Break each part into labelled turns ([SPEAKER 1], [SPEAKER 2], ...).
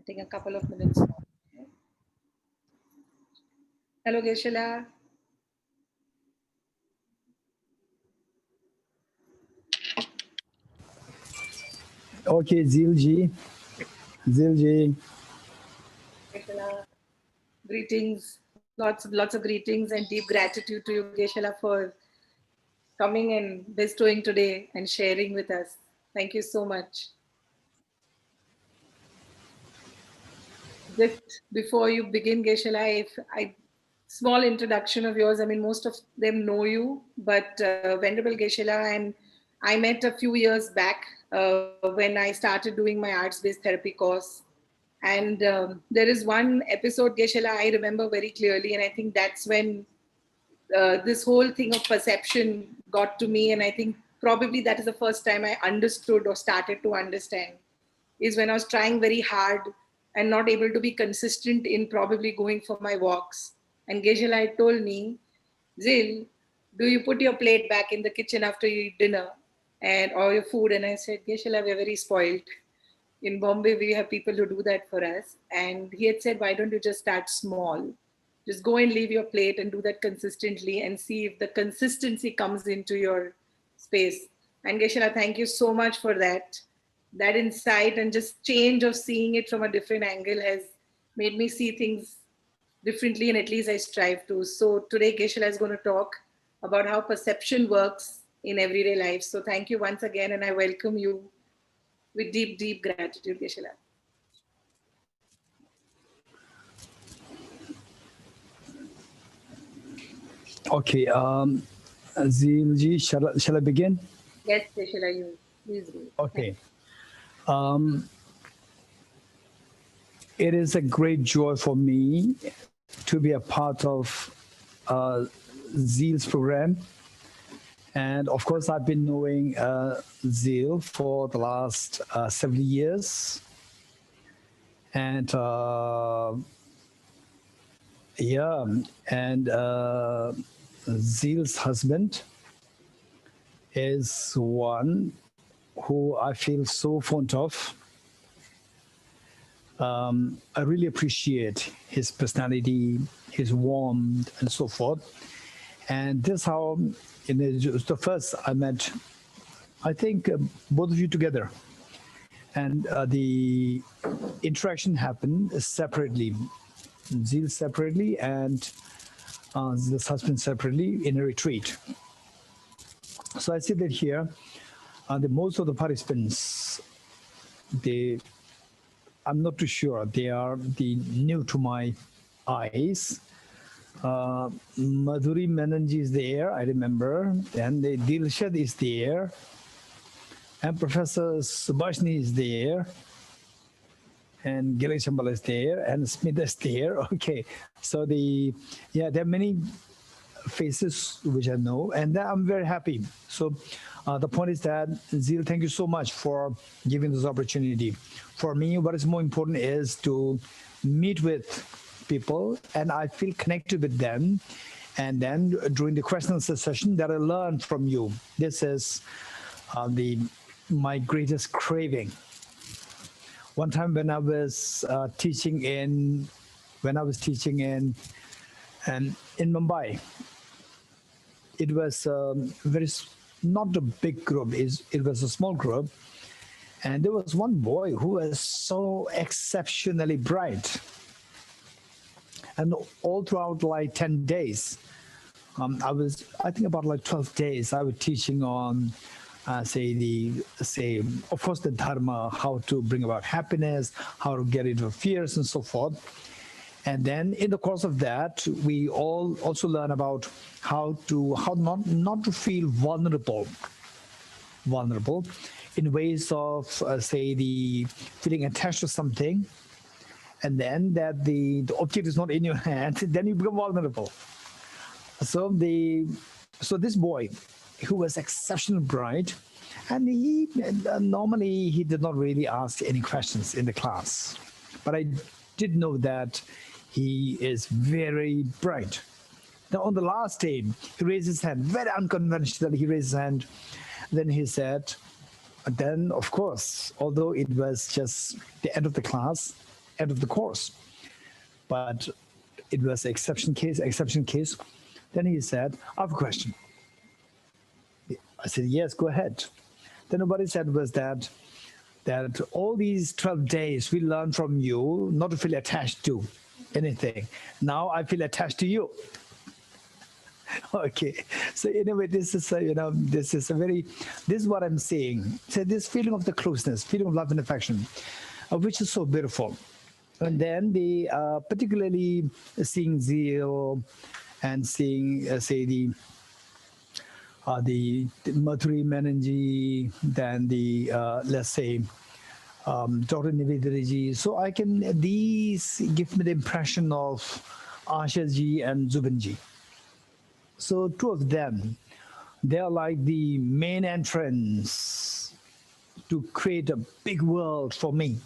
[SPEAKER 1] think a couple of minutes more. Hello, Geshala.
[SPEAKER 2] Okay, Zilji.
[SPEAKER 1] Geshala. Greetings. Lots of greetings and deep gratitude to you, Geshala, for coming and bestowing today and sharing with us. Thank you so much. Just before you begin, Geshala, if I small introduction of yours. I mean, most of them know you, but Venerable Geshala and I met a few years back when I started doing my arts-based therapy course. And there is one episode, Geshala, I remember very clearly, and I think that's when this whole thing of perception got to me. And I think probably that is the first time I understood or started to understand, is when I was trying very hard and not able to be consistent in probably going for my walks. And Geshala had told me, Zil, do you put your plate back in the kitchen after you eat dinner and or your food? And I said, Geshala, we're very spoiled. In Bombay, we have people who do that for us. And he had said, why don't you just start small? Just go and leave your plate and do that consistently and see if the consistency comes into your space. And Geshala, thank you so much for that. That insight and just change of seeing it from a different angle has made me see things differently, and at least I strive to. So today, Geshala is going to talk about how perception works in everyday life. So thank you once again, and I welcome you with deep, deep gratitude, Geshala.
[SPEAKER 2] Okay, Zilji, shall I begin?
[SPEAKER 1] Yes, Geshala, you please do.
[SPEAKER 2] Okay. It is a great joy for me to be a part of Zeal's program. And of course, I've been knowing Zeal for the last several years. And Zeal's husband is one who I feel so fond of. I really appreciate his personality, his warmth, and so forth. And this is how, the first I met, I think, both of you together. And the interaction happened separately, Zeal separately and Zeal's husband separately in a retreat. So I see that here, most of the participants, I'm not too sure, they are new to my eyes. Madhuri Menanji is there, I remember. Then the Dilshad is there. And Professor Subhashni is there. And Giri Chambal is there. And Smith is there. Okay. So there are many faces which I know. And I'm very happy. So the point is that, Zil, thank you so much for giving this opportunity. For me, what is more important is to meet with people and I feel connected with them. And then during the question and answer session that I learned from you, this is my greatest craving. One time when I was teaching in Mumbai, it was not a big group, it was a small group. And there was one boy who was so exceptionally bright. And all throughout like 10 days, I think about like 12 days, I was teaching on, of course, the dharma, how to bring about happiness, how to get rid of fears and so forth. And then in the course of that, we all also learn about how not to feel vulnerable in ways of, the feeling attached to something, and then that the object is not in your hand, then you become vulnerable. So this boy, who was exceptionally bright, and he normally he did not really ask any questions in the class, but I did know that he is very bright. Now on the last day, he raised his hand, very unconventionally. He raised his hand. Then he said, then of course, although it was just the end of the class, end of the course. But it was exception case. Then he said, I have a question. I said, yes, go ahead. Then what he said was that all these 12 days we learned from you not to feel attached to anything. Now I feel attached to you. Okay, so anyway, this is this is what I'm saying. So this feeling of the closeness, feeling of love and affection, which is so beautiful. And then the particularly seeing zeal and seeing say the Mathuri Menerji, then the let's say Dr. Nivedanaji. So I can these give me the impression of Ashaji and Zubinji. So two of them, they are like the main entrance to create a big world for me,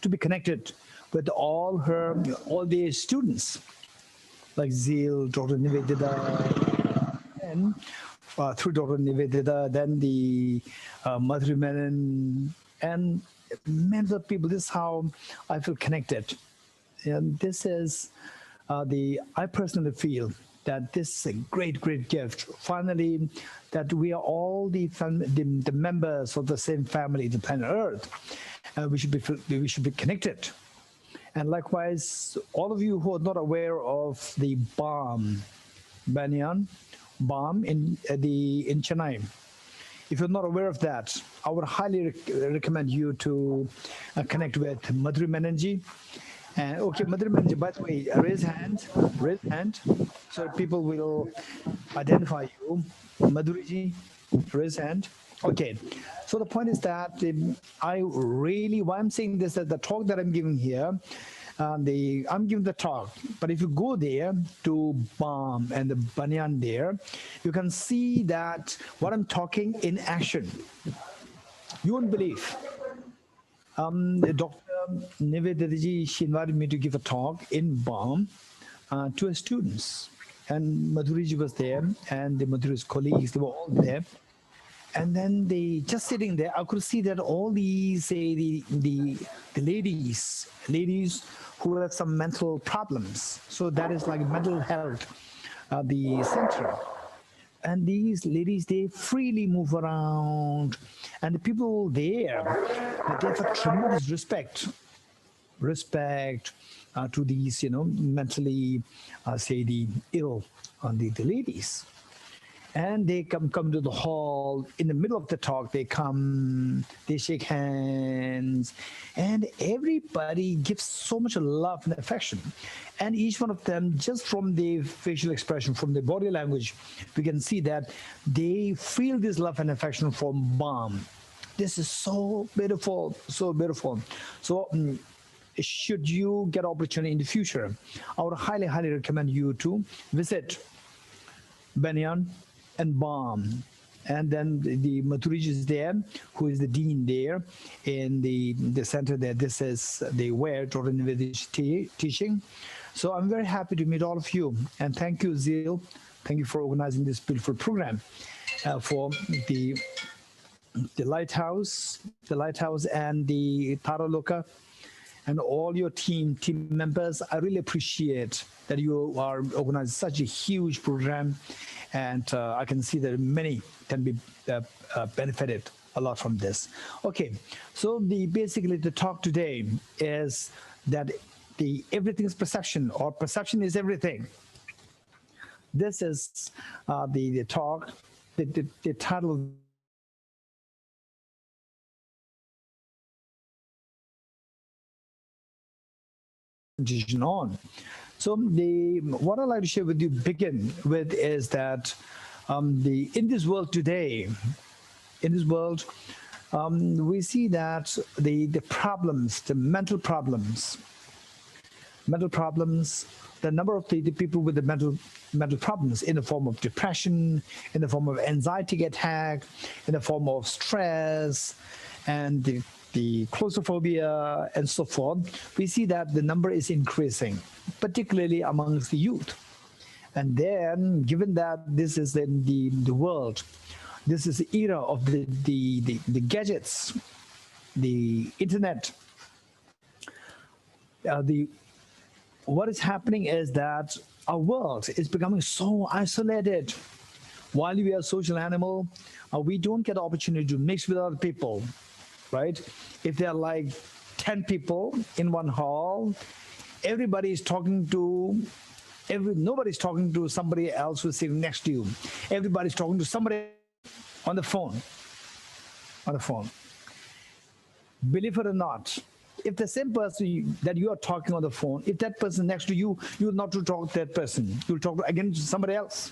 [SPEAKER 2] to be connected with all the students, like Zeal, Dr. Nivedita, and through Dr. Nivedita, then the Madhuri Menon, and many other people. This is how I feel connected. And this is I personally feel that this is a great, great gift. Finally, that we are all the members of the same family, the planet Earth. We should be connected. And likewise, all of you who are not aware of the Banyan Balm in Chennai, if you're not aware of that, I would highly recommend you to connect with Madhuri Menerji. And okay, Madhuri Menerji, by the way, raise hand, so people will identify you. Madhuriji, raise hand. Okay, so the point is that why I'm saying this, that the talk that I'm giving here, I'm giving the talk, but if you go there to Balm and the Banyan there, you can see that what I'm talking in action. You won't believe. Dr. Nivedanaji, she invited me to give a talk in Balm to her students. And Madhuriji was there, and the Madhuri's colleagues, they were all there. And then they just sitting there, I could see that all these, say, the ladies who have some mental problems. So that is like mental health, the center. And these ladies, they freely move around. And the people there, they have a tremendous respect to these, mentally, say, the ill, the ladies. And they come to the hall. In the middle of the talk, they come, they shake hands, and everybody gives so much love and affection. And each one of them, just from the facial expression, from the body language, we can see that they feel this love and affection from Balm. This is so beautiful, so beautiful. So should you get opportunity in the future, I would highly, highly recommend you to visit Banyan and Balm. And then the Mathuriji is there, who is the dean there in the center there. This is where Dr. Nivedanaji teaching. So I'm very happy to meet all of you. And thank you, Zeal. Thank you for organizing this beautiful program for the lighthouse and the Taraloka and all your team members. I really appreciate that you are organizing such a huge program, and I can see that many can be benefited a lot from this. Okay, so basically the talk today is that everything is perception, or perception is everything. This is the talk. The title of this talk is presentation on. So what I'd like to share with you, begin with, is that in this world today, we see that the problems, the mental problems, the number of the people with the mental problems in the form of depression, in the form of anxiety attack, in the form of stress, and the claustrophobia and so forth, we see that the number is increasing, particularly amongst the youth. And then, given that this is in the world, this is the era of the gadgets, the internet, the what is happening is that our world is becoming so isolated. While we are a social animal, we don't get the opportunity to mix with other people, right? If there are like 10 people in one hall, everybody is talking to nobody's talking to somebody else who's sitting next to you. Everybody's talking to somebody on the phone. On the phone. Believe it or not, if the same person that you are talking on the phone, if that person next to you, you will not to talk to that person. You'll talk again to somebody else.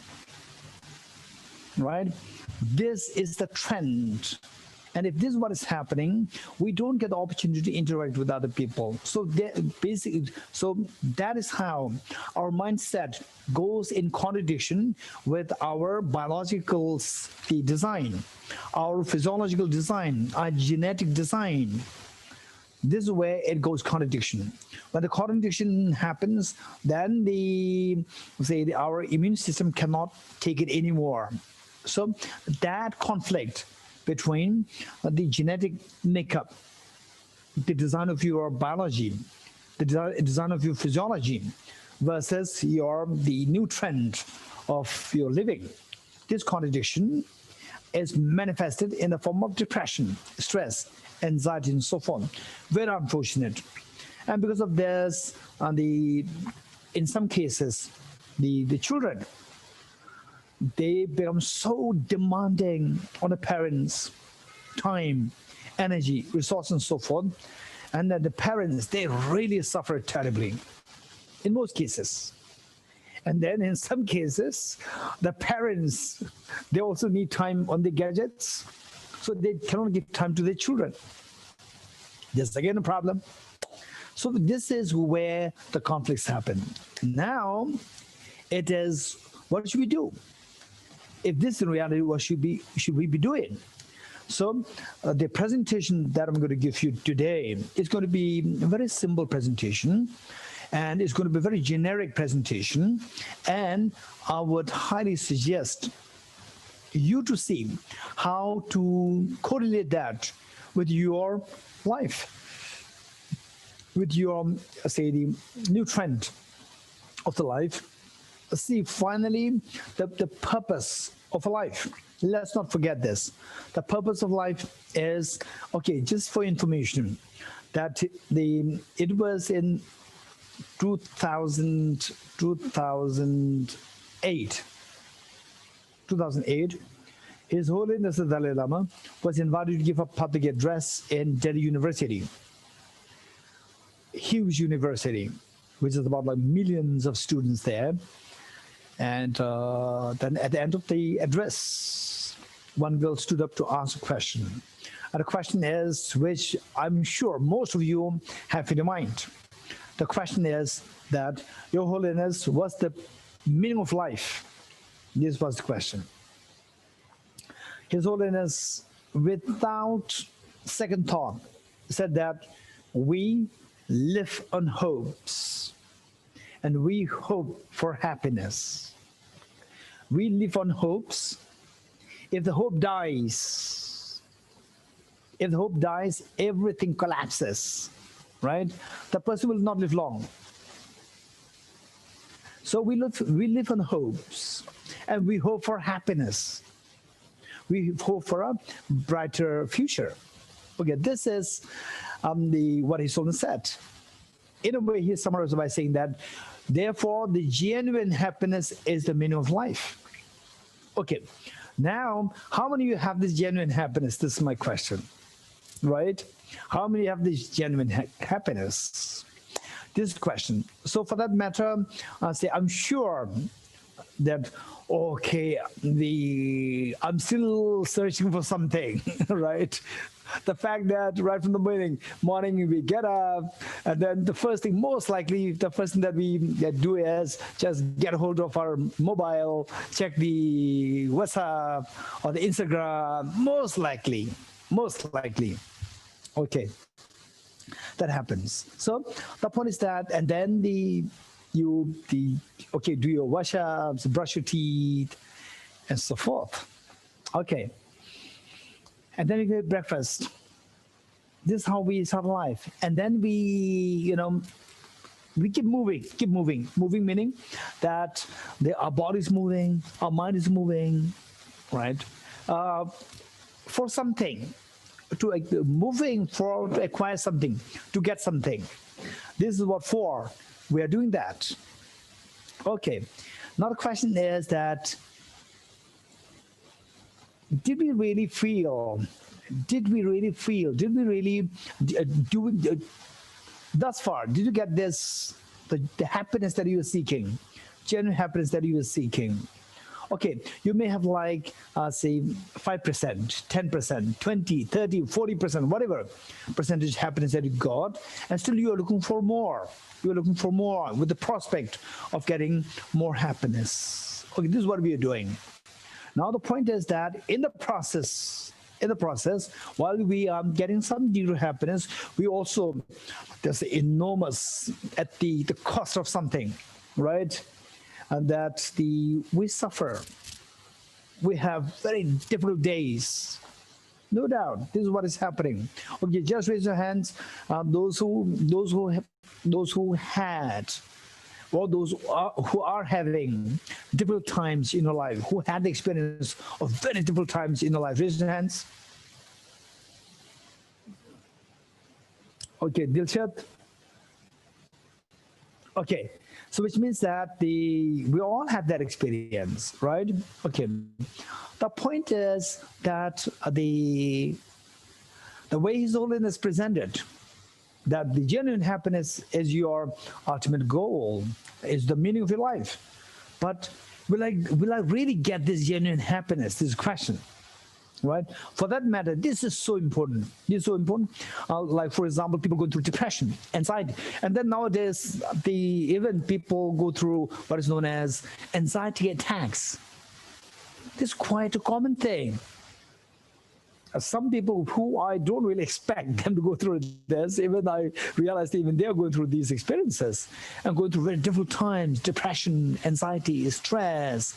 [SPEAKER 2] Right? This is the trend. And if this is what is happening, we don't get the opportunity to interact with other people. So basically, so that is how our mindset goes in contradiction with our biological design, our physiological design, our genetic design. This is where it goes contradiction. When the contradiction happens, then our immune system cannot take it anymore. So that conflict between the genetic makeup, the design of your biology, the design of your physiology versus the new trend of your living. This contradiction is manifested in the form of depression, stress, anxiety, and so on. Very unfortunate. And because of this, in some cases, the children, they become so demanding on the parents' time, energy, resource, and so forth, and that the parents, they really suffer terribly in most cases. And then in some cases, the parents, they also need time on the gadgets, so they cannot give time to their children. This is again a problem. So this is where the conflicts happen. Now, it is, what should we do? If this is in reality, what should we be doing? So the presentation that I'm going to give you today is going to be a very simple presentation, and it's going to be a very generic presentation. And I would highly suggest you to see how to correlate that with your life, with your, the new trend of the life. See, finally, the purpose of life. Let's not forget this. The purpose of life is, okay, just for information, that it was in 2008, His Holiness the Dalai Lama was invited to give a public address in Delhi University. Huge university, which is about like millions of students there. And then at the end of the address, one girl stood up to ask a question. And the question is, which I'm sure most of you have in your mind. The question is that, Your Holiness, what's the meaning of life? This was the question. His Holiness, without second thought, said that we live on hopes, and we hope for happiness. We live on hopes. If the hope dies, everything collapses, right? The person will not live long. So we live on hopes, and we hope for happiness. We hope for a brighter future. Okay, this is what His Holiness said. In a way, he summarized by saying that, therefore, the genuine happiness is the meaning of life. Okay, now, how many of you have this genuine happiness? This is my question, right? How many have this genuine happiness? This is the question. So for that matter, I'm sure that, okay, I'm still searching for something, right? The fact that right from the morning we get up, and then the first thing that we do is just get a hold of our mobile, check the WhatsApp or the Instagram, most likely. Okay, that happens. So the point is that, and then do your wash-ups, brush your teeth, and so forth. Okay. And then we get breakfast. This is how we start life. And then we, we keep moving meaning that our body is moving, our mind is moving, right? Uh, for something, moving for to acquire something, to get something. This is what for we are doing that. Okay. Now the question is that did we really feel? Did we really do? Thus far, did you get this, the happiness that you were seeking, genuine happiness that you were seeking? Okay, you may have like, say, 5%, 10%, 20, 30, 40%, whatever percentage happiness that you got, and still you are looking for more. You're looking for more with the prospect of getting more happiness. Okay, this is what we are doing. Now the point is that in the process, while we are getting some degree of happiness, we also, there's enormous at the cost of something, right? And that we suffer. We have very difficult days. No doubt, this is what is happening. Okay, just raise your hands. Those who had, or who are having difficult times in your life, who had the experience of very difficult times in your life. Raise your hands. Okay, Dilshad. Okay, so which means that we all have that experience, right? Okay, the point is that the way His Holiness presented, that the genuine happiness is your ultimate goal, is the meaning of your life. But will I really get this genuine happiness? This question, right? For that matter, this is so important. This is so important. Like, for example, people go through depression, anxiety, and then nowadays, even people go through what is known as anxiety attacks. This is quite a common thing. Some people who I don't really expect them to go through this, even I realized even they're going through these experiences and going through very difficult times, depression, anxiety, stress.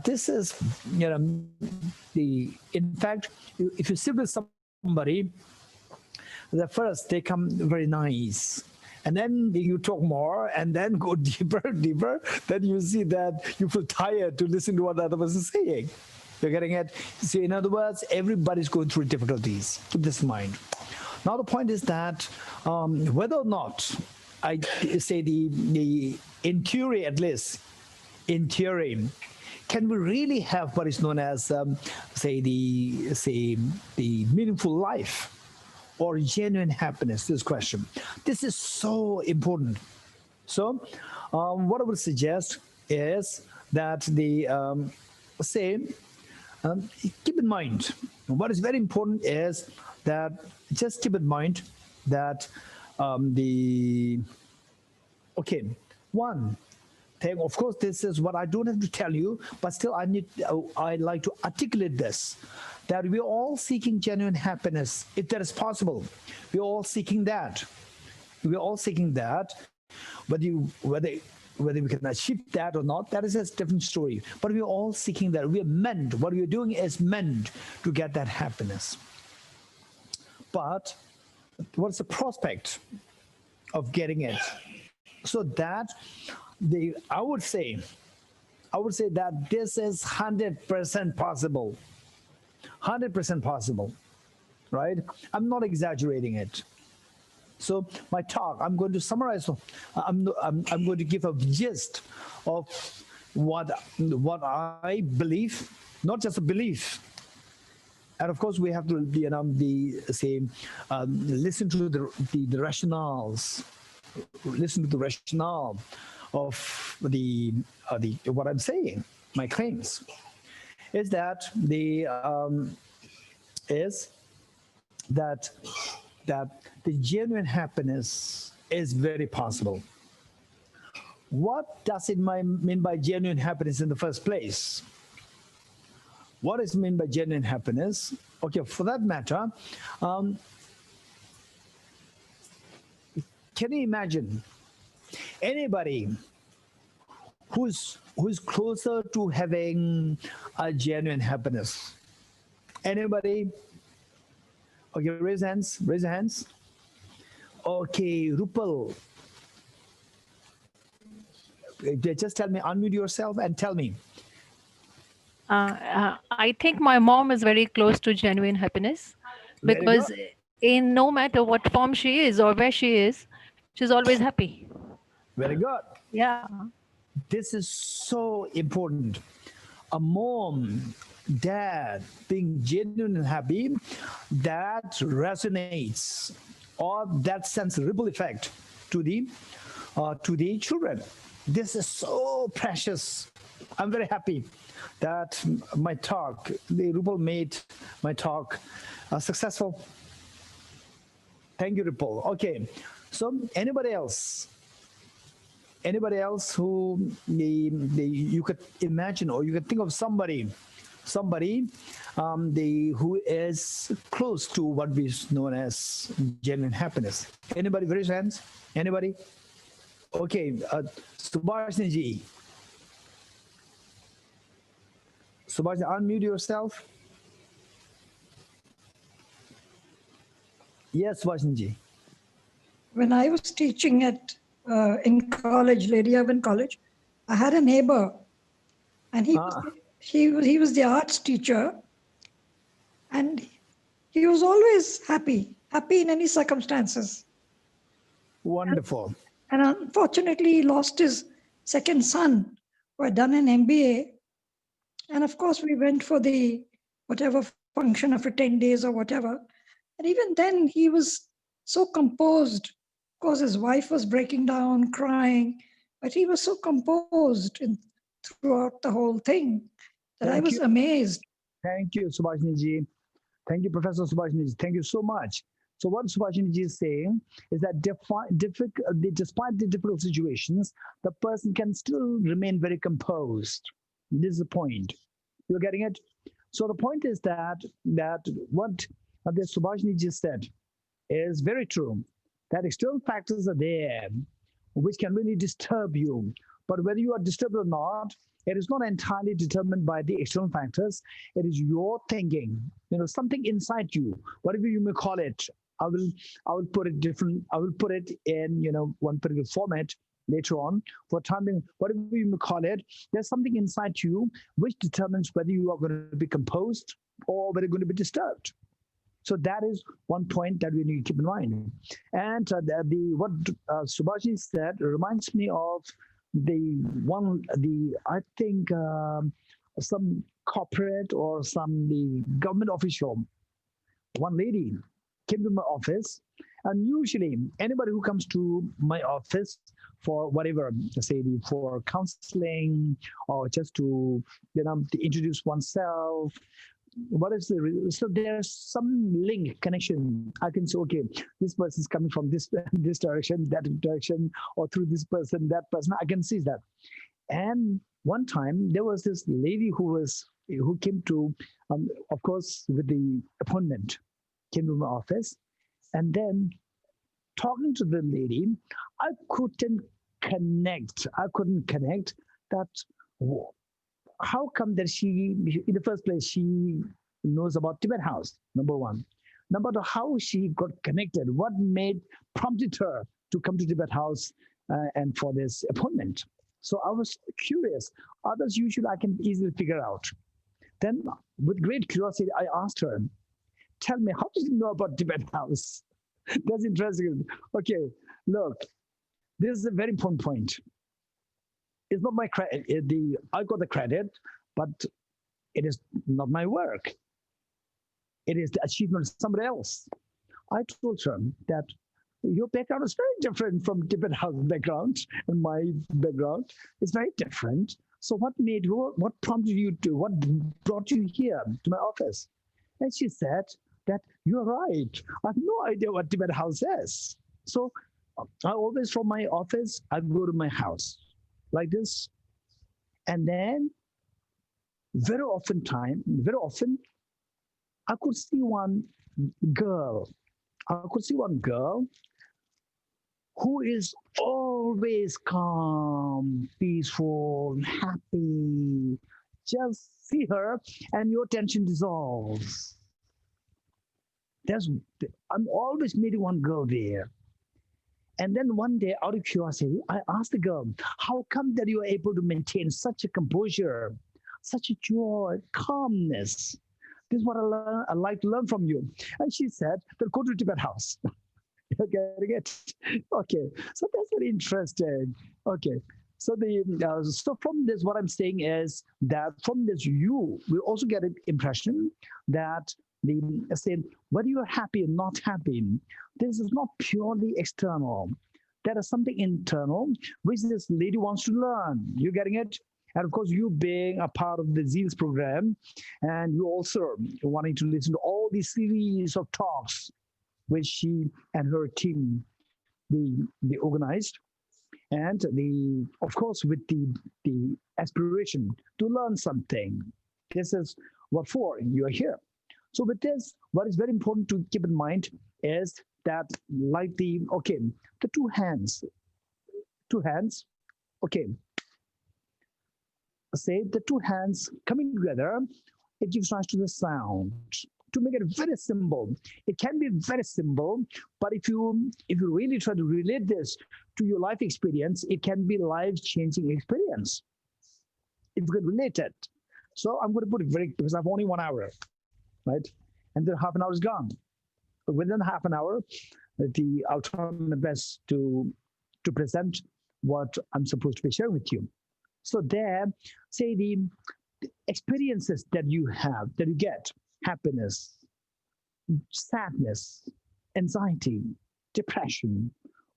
[SPEAKER 2] This is, in fact, if you sit with somebody, at first they come very nice. And then you talk more and then go deeper, then you see that you feel tired to listen to what the other person is saying. You're getting it? So in other words, everybody's going through difficulties. Keep this in mind. Now the point is that whether or not, I say in theory at least, in theory, can we really have what is known as, the meaningful life or genuine happiness? This question. This is so important. So what I would suggest is that keep in mind, what is very important is that just keep in mind that one thing, of course, this is what I don't have to tell you, but still I like to articulate this, that we're all seeking genuine happiness, if that is possible. We're all seeking that. We're all seeking that, whether we can achieve that or not, that is a different story. But we're all seeking that. We're meant, what we're doing is meant to get that happiness. But what's the prospect of getting it? So that I would say that this is 100% possible. 100% possible, right? I'm not exaggerating it. So my talk, I'm going to summarize. I'm going to give a gist of what I believe, not just a belief. And of course, we have to listen to the rationales, listen to the rationale of what I'm saying. My claims is that the genuine happiness is very possible. What does it mean by genuine happiness in the first place? What is meant by genuine happiness? Okay, for that matter, can you imagine anybody who's closer to having a genuine happiness? Anybody? Okay, raise hands. Raise your hands. Okay, Rupal. Just tell me, unmute yourself and tell me.
[SPEAKER 3] I think my mom is very close to genuine happiness
[SPEAKER 2] Very good.
[SPEAKER 3] because in no matter what form she is or where she is, she's always happy.
[SPEAKER 2] Very good.
[SPEAKER 3] Yeah.
[SPEAKER 2] This is so important. A mom, dad being genuine and happy, that resonates, or that sends a ripple effect to the children. This is so precious. I'm very happy that my talk, the ripple made my talk successful. Thank you, ripple. Okay, so anybody else who you could imagine, or you could think of somebody who is close to what we know as genuine happiness. Anybody? Raise hands. Anybody? Okay, Subhashini ji. Subhashini, unmute yourself. Yes, Subhashini ji.
[SPEAKER 4] When I was teaching at in college, Lady Irvin College, I had a neighbor, and he was the arts teacher, and he was always happy in any circumstances.
[SPEAKER 2] Wonderful.
[SPEAKER 4] And unfortunately, he lost his second son, who had done an MBA. And of course, we went for the whatever function after 10 days or whatever. And even then, he was so composed. Of course, his wife was breaking down, crying, but he was so composed throughout the whole thing that I was amazed.
[SPEAKER 2] Thank you, Subhashini ji. Thank you, Professor Subhashini ji. Thank you so much. So what Subhashini ji is saying is that despite the difficult situations, the person can still remain very composed. This is the point. You're getting it? So the point is that what the Subhashini ji said is very true. That external factors are there which can really disturb you. But whether you are disturbed or not, it is not entirely determined by the external factors. It is your thinking, something inside you, whatever you may call it. I will put it different. I will put it in, one particular format later on. For time being, whatever you may call it, there's something inside you which determines whether you are going to be composed or whether you're going to be disturbed. So that is one point that we need to keep in mind. And what Subhashi said reminds me of I think some corporate or the government official, one lady came to my office, and usually anybody who comes to my office for whatever, say for counseling or just to to introduce oneself, so there's some link connection. I can say, okay, this person is coming from this this direction, that direction, or through this person, that person. I can see that. And one time there was this lady who came to, of course, with the appointment, came to my office, and then talking to the lady, I couldn't connect. That how come that she, in the first place, she knows about Tibet House, number one. Number two, how she got connected, what prompted her to come to Tibet House and for this appointment. So I was curious. Others usually I can easily figure out. Then with great curiosity, I asked her, tell me, how did you know about Tibet House? That's interesting. Okay, look, this is a very important point. It's not my credit. I got the credit, but it is not my work. It is the achievement of somebody else. I told her that your background is very different from Tibet House background and my background. It's very different. So what prompted you what brought you here to my office? And she said that you're right. I have no idea what Tibet House is. So I always, from my office, I go to my house like this. And then very often, I could see one girl. Who is always calm, peaceful, happy. Just see her and your tension dissolves. I'm always meeting one girl there. And then one day, out of curiosity, I asked the girl, how come that you are able to maintain such a composure, such a joy, calmness? This is what I like to learn from you. And she said, then go to Tibet house. You're getting it? Okay. So that's very interesting. Okay. So from this, what I'm saying is that from this, you will also get an impression that say whether you're happy or not happy, this is not purely external. There is something internal which this lady wants to learn. You're getting it? And of course, you being a part of the ZEALS program, and you also wanting to listen to all these series of talks which she and her team they organized, and of course with the aspiration to learn something. This is what for you are here. So with this, what is very important to keep in mind is that like the two hands, okay, say the two hands coming together, it gives rise to the sound. To make it very simple, it can be very simple, but if you really try to relate this to your life experience, it can be life-changing experience if you can relate it. So I'm going to put it very, because I've only 1 hour, right? And then half an hour is gone. But within half an hour, I'll try my best to present what I'm supposed to be sharing with you. So there, say the experiences that you have, that you get, happiness, sadness, anxiety, depression,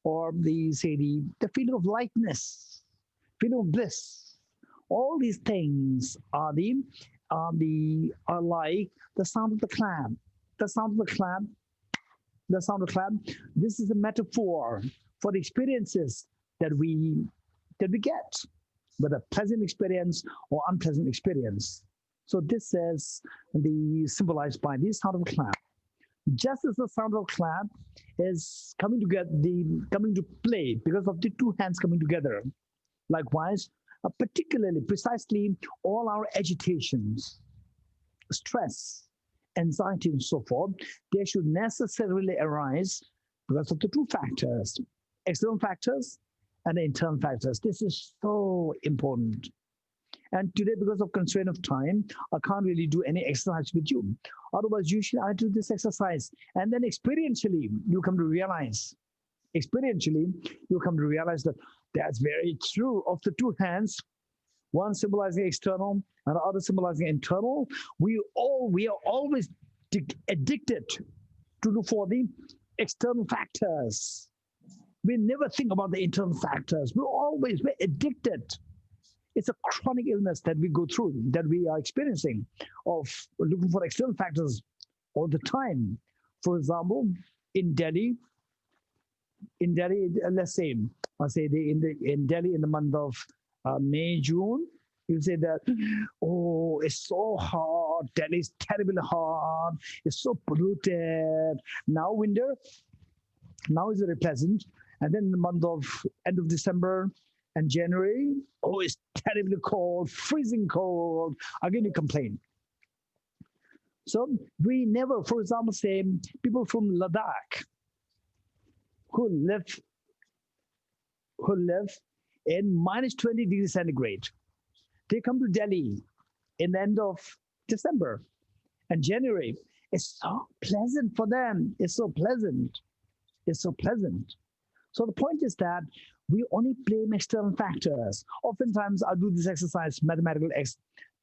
[SPEAKER 2] or the feeling of lightness, feeling of bliss. All these things are like the sound of the clam. The sound of the clam. The sound of the clam. This is a metaphor for the experiences that we get, whether pleasant experience or unpleasant experience. So this is symbolized by the sound of a clap. Just as the sound of a clap is coming to play because of the two hands coming together. Likewise, particularly, precisely, all our agitations, stress, anxiety, and so forth, they should necessarily arise because of the two factors, external factors and internal factors. This is so important. And today, because of constraint of time, I can't really do any exercise with you. Otherwise, usually I do this exercise. And then experientially, you come to realize that that's very true. Of the two hands, one symbolizing external and the other symbolizing internal, we are always addicted to look for the external factors. We never think about the internal factors. We're addicted. It's a chronic illness that we go through, that we are experiencing, of looking for external factors all the time. For example, in Delhi, let's say, in Delhi in the month of May, June, you say that, oh, it's so hot, Delhi is terribly hot, it's so polluted. Now winter, now it's very pleasant. And then in the month of end of December and January, oh, it's terribly cold, freezing cold. Again, you complain. So we never, for example, say people from Ladakh who live in minus 20 degrees centigrade. They come to Delhi in the end of December and January. It's so pleasant for them. It's so pleasant. It's so pleasant. So the point is that we only blame external factors. Oftentimes, I do this exercise, the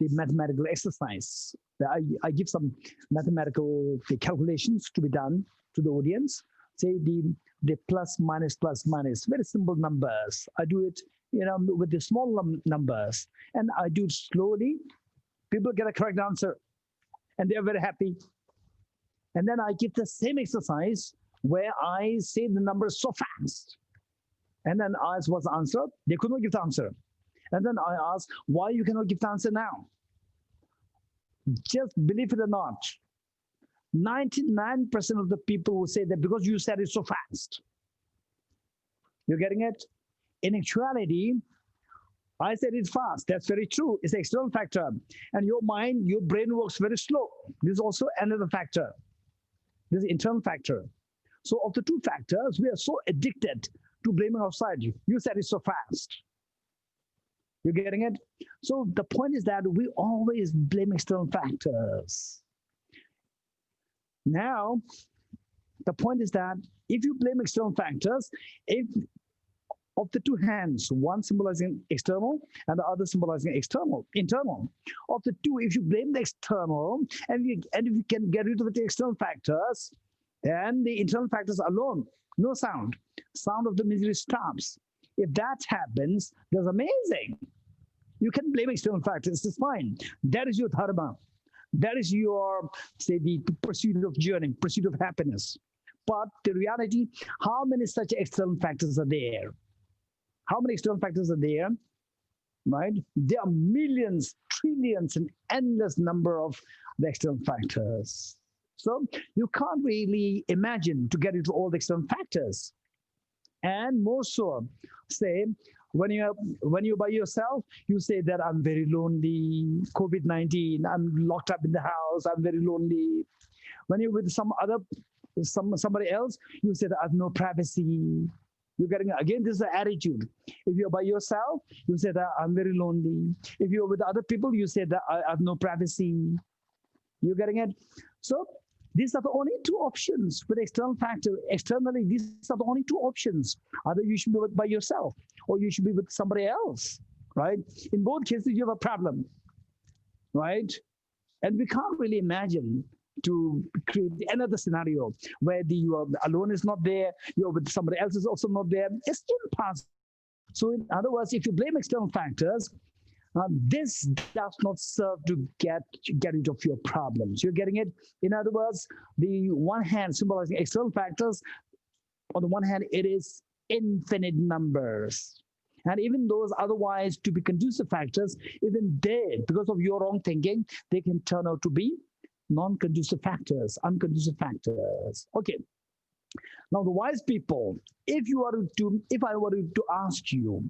[SPEAKER 2] mathematical exercise. I give some mathematical calculations to be done to the audience. Say the plus minus, very simple numbers. I do it, with the small numbers, and I do it slowly. People get a correct answer, and they're very happy. And then I give the same exercise where I say the numbers so fast. And then I ask what's the answer. They could not give the answer. And then I ask why you cannot give the answer now. Just believe it or not, 99% of the people will say that because you said it so fast. You're getting it? In actuality, I said it fast. That's very true. It's an external factor. And your mind, your brain works very slow. This is also another factor. This is internal factor. So of the two factors, we are so addicted to blaming outside you. You said it so fast. You're getting it? So the point is that we always blame external factors. Now, the point is that if you blame external factors, if of the two hands, one symbolizing external and the other symbolizing internal. Of the two, if you blame the external and if you can get rid of the external factors, then the internal factors alone, no sound. Sound of the misery stops. If that happens, that's amazing. You can blame external factors, it's fine. That is your dharma. That is your, say, the pursuit of journey, pursuit of happiness. But the reality, how many such external factors are there? How many external factors are there? Right? There are millions, trillions, and endless number of the external factors. So you can't really imagine to get into all the external factors. And more so, say, when you're by yourself, you say that I'm very lonely, COVID-19, I'm locked up in the house, I'm very lonely. When you're with somebody else, you say that I have no privacy. You're getting, again, this is the attitude. If you're by yourself, you say that I'm very lonely. If you're with other people, you say that I have no privacy. You're getting it? So these are the only two options with external factor. Externally, these are the only two options. Either you should be by yourself or you should be with somebody else, right? In both cases, you have a problem, right? And we can't really imagine to create another scenario where you are alone is not there, you're with somebody else is also not there. It's impossible. So in other words, if you blame external factors, this does not serve to get rid of your problems. You're getting it? In other words, the one hand symbolizing external factors, on the one hand, it is infinite numbers. And even those otherwise to be conducive factors, even they, because of your wrong thinking, they can turn out to be non-conducive factors, unconducive factors. Okay. Now the wise people, if I were to ask you,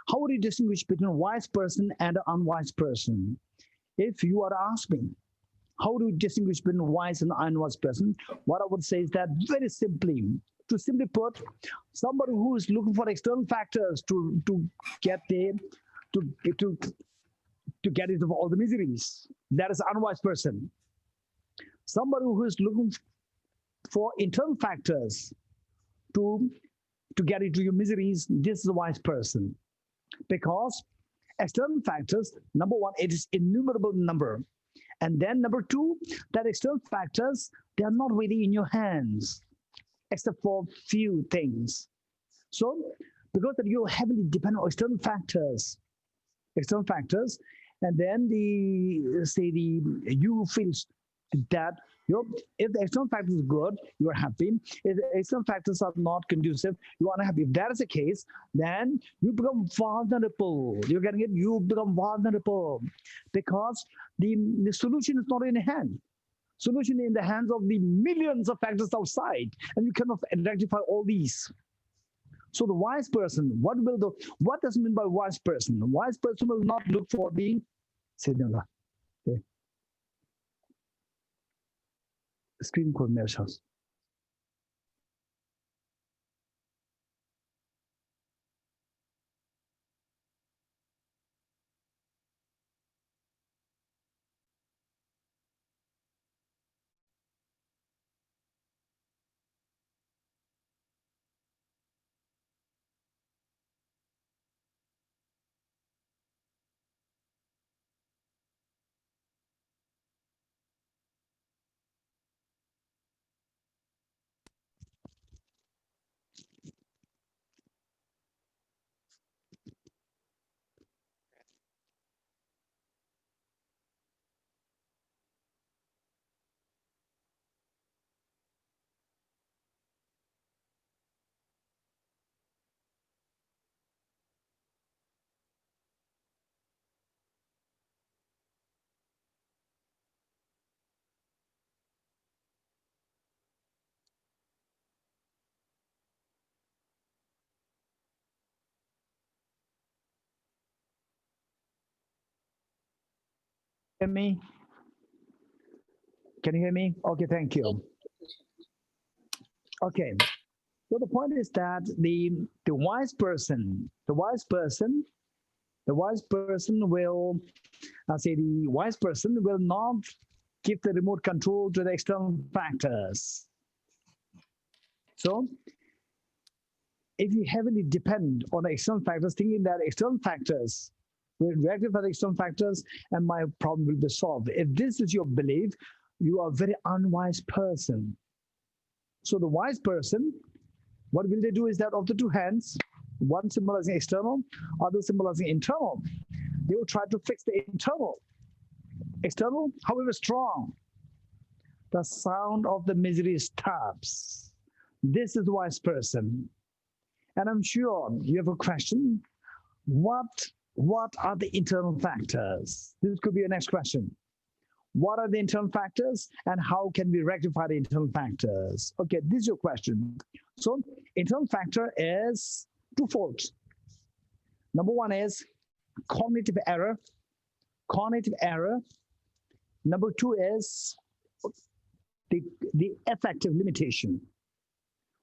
[SPEAKER 2] how would you distinguish between a wise person and an unwise person? If you are to ask me, how do you distinguish between a wise and an unwise person? What I would say is that very simply, to simply put, somebody who is looking for external factors to get there, to get rid of all the miseries, that is an unwise person. Somebody who is looking for internal factors to get into your miseries, this is a wise person. Because external factors, number one, it is innumerable number. And then number two, that external factors, they are not really in your hands, except for few things. So because that you heavily depend on external factors, and then you feel that if the external factors is good, you are happy. If the external factors are not conducive, you are unhappy. If that is the case, then you become vulnerable. You're getting it? You become vulnerable because the solution is not in your hand. Solution in the hands of the millions of factors outside, and you cannot rectify all these. So the wise person, what does it mean by wise person? The wise person will not look for the screen code measures. Hear me? Can you hear me? Okay, thank you. Okay. So the point is that the wise person, will, I say, the wise person will not give the remote control to the external factors. So if you heavily depend on the external factors, thinking that external factors will rectify the external factors and my problem will be solved. If this is your belief, you are a very unwise person. So the wise person, what will they do is that of the two hands, one symbolizing external, other symbolizing internal, they will try to fix the internal. External, however strong, the sound of the misery stops. This is the wise person. And I'm sure you have a question. What are the internal factors? This could be your next question. What are the internal factors and how can we rectify the internal factors? Okay, this is your question. So internal factor is twofold. Number one is cognitive error. Number two is the affective limitation.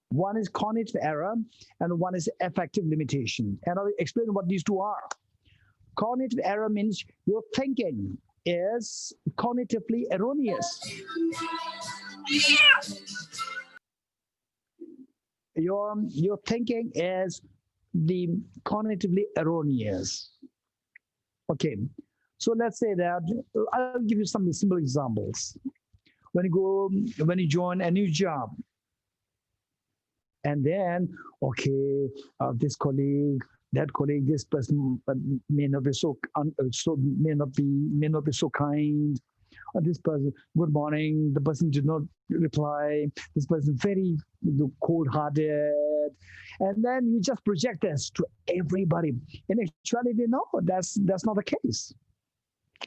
[SPEAKER 2] One is cognitive error and one is affective limitation. And I'll explain what these two are. Cognitive error means your thinking is cognitively erroneous. Your thinking is the cognitively erroneous. Okay, so let's say that I'll give you some simple examples. When you join a new job, and then this colleague, that colleague, this person may not be may not be so kind. Or this person, good morning, the person did not reply. This person very cold-hearted, and then you just project this to everybody. In actuality, no, that's not the case.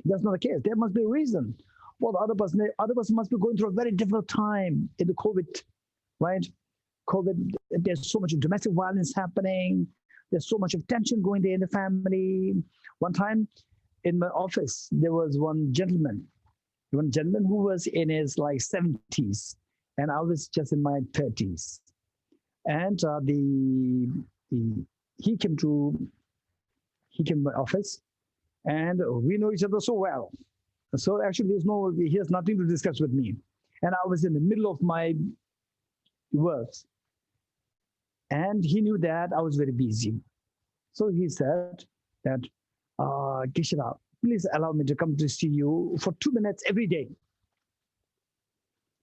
[SPEAKER 2] That's not the case. There must be a reason. Well, the other person must be going through a very difficult time in the COVID, right? COVID, there's so much domestic violence happening. There's so much of tension going there in the family. One time in my office, there was one gentleman who was in his like 70s, and I was just in my 30s. And he came to my office, and we know each other so well. So actually, he has nothing to discuss with me. And I was in the middle of my works. And he knew that I was very busy. So he said that, Kishara, please allow me to come to see you for 2 minutes every day.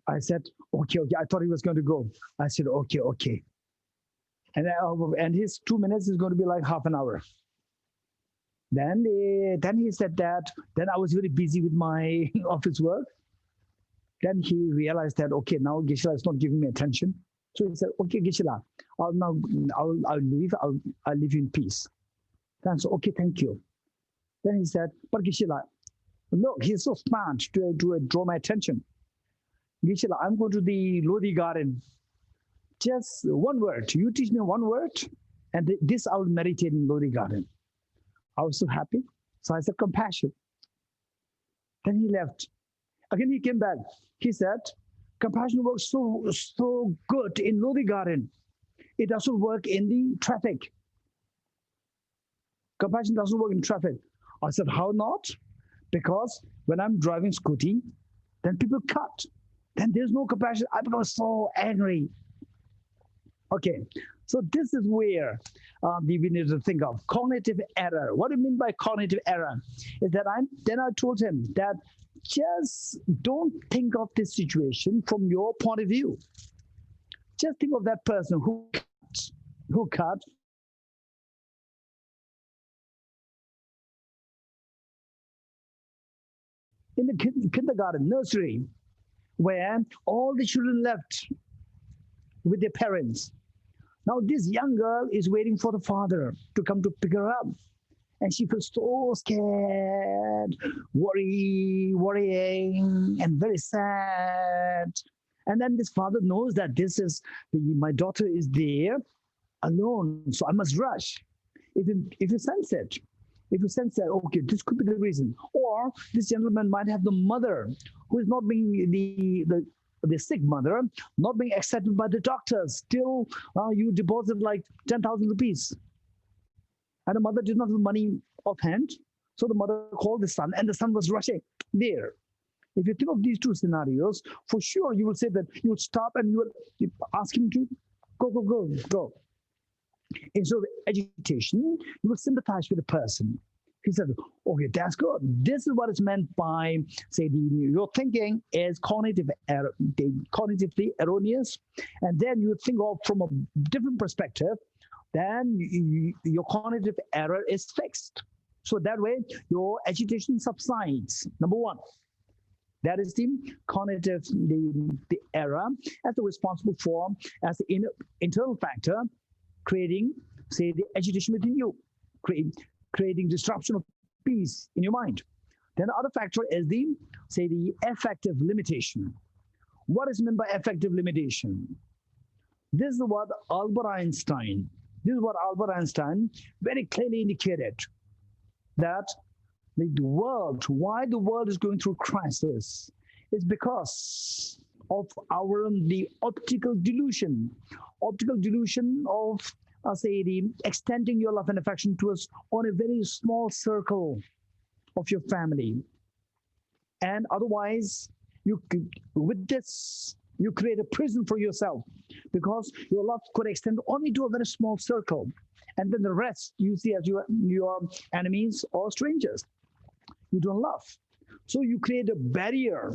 [SPEAKER 2] I said, okay. I thought he was going to go. I said, okay. And his 2 minutes is going to be like half an hour. Then he said that, then I was very busy with my office work. Then he realized that, okay, now Gisela is not giving me attention. So he said, okay, Gisela, I'll leave. I'll leave you in peace. Then I said, okay, thank you. Then he said, but Gisela, look, he's so smart to draw my attention. Gisela, I'm going to the Lodi garden. Just one word. You teach me one word, and this I will meditate in Lodi garden. I was so happy. So I said, compassion. Then he left. Again, he came back. He said, compassion works so good in Lodi garden. It doesn't work in the traffic. Compassion doesn't work in traffic. I said, how not? Because when I'm driving scooty, then people cut. Then there's no compassion. I become so angry. Okay, so this is where we need to think of cognitive error. What do you mean by cognitive error? Is that I told him that just don't think of this situation from your point of view. Just think of that person who cut. In the kindergarten, nursery, where all the children left with their parents. Now this young girl is waiting for the father to come to pick her up. And she feels so scared, worrying, and very sad. And then this father knows that my daughter is there alone, so I must rush. If you sense it, okay, this could be the reason. Or this gentleman might have the mother who is not being the sick mother not being accepted by the doctors till you deposit like 10,000 rupees. And the mother did not have money offhand. So the mother called the son, and the son was rushing there. If you think of these two scenarios, for sure you will say that you would stop and you will ask him to go. Instead of agitation, you will sympathize with the person. He said, okay, that's good. This is what is meant by, say, your thinking is cognitively erroneous. And then you think of from a different perspective, then your cognitive error is fixed. So that way, your agitation subsides. Number one. That is the cognitive, the error as the responsible for, as the internal factor, creating, say, the agitation within you, creating disruption of peace in your mind. Then the other factor is the, say, the affective limitation. What is meant by affective limitation? This is what Albert Einstein very clearly indicated, that the world, why the world is going through crisis, is because of the optical delusion of, say, the extending your love and affection to us on a very small circle of your family. And otherwise, with this, you create a prison for yourself, because your love could extend only to a very small circle. And then the rest you see as your enemies or strangers you don't love. So you create a barrier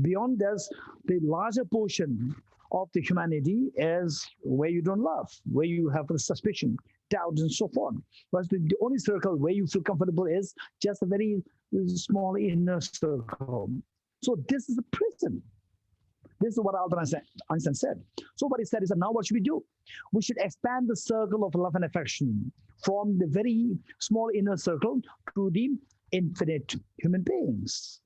[SPEAKER 2] beyond this. The larger portion of the humanity is where you don't love, where you have a suspicion, doubt, and so on. But the only circle where you feel comfortable is just a very small inner circle. So this is a prison. This is what Albert Einstein said. So what he said is that now what should we do? We should expand the circle of love and affection from the very small inner circle to the infinite human beings.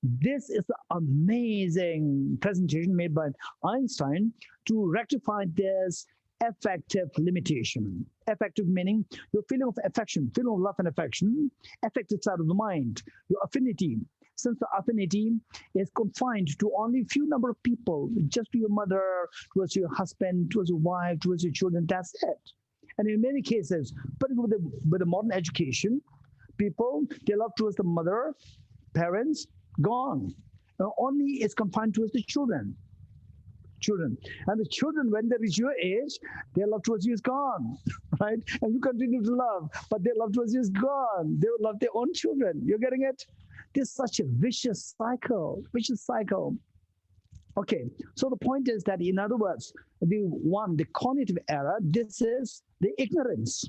[SPEAKER 2] This is the amazing presentation made by Einstein to rectify this affective limitation. Affective meaning your feeling of affection, feeling of love and affection, affective side of the mind, your affinity. Since the affinity is confined to only a few number of people, just to your mother, towards your husband, towards your wife, towards your children, that's it. And in many cases, particularly with the modern education, people, their love towards the mother, parents, gone. Only is confined towards the children. And the children, when they reach your age, their love towards you is gone, right? And you continue to love, but their love towards you is gone. They will love their own children. You're getting it? This is such a vicious cycle. Okay, so the point is that, in other words, the cognitive error, this is the ignorance.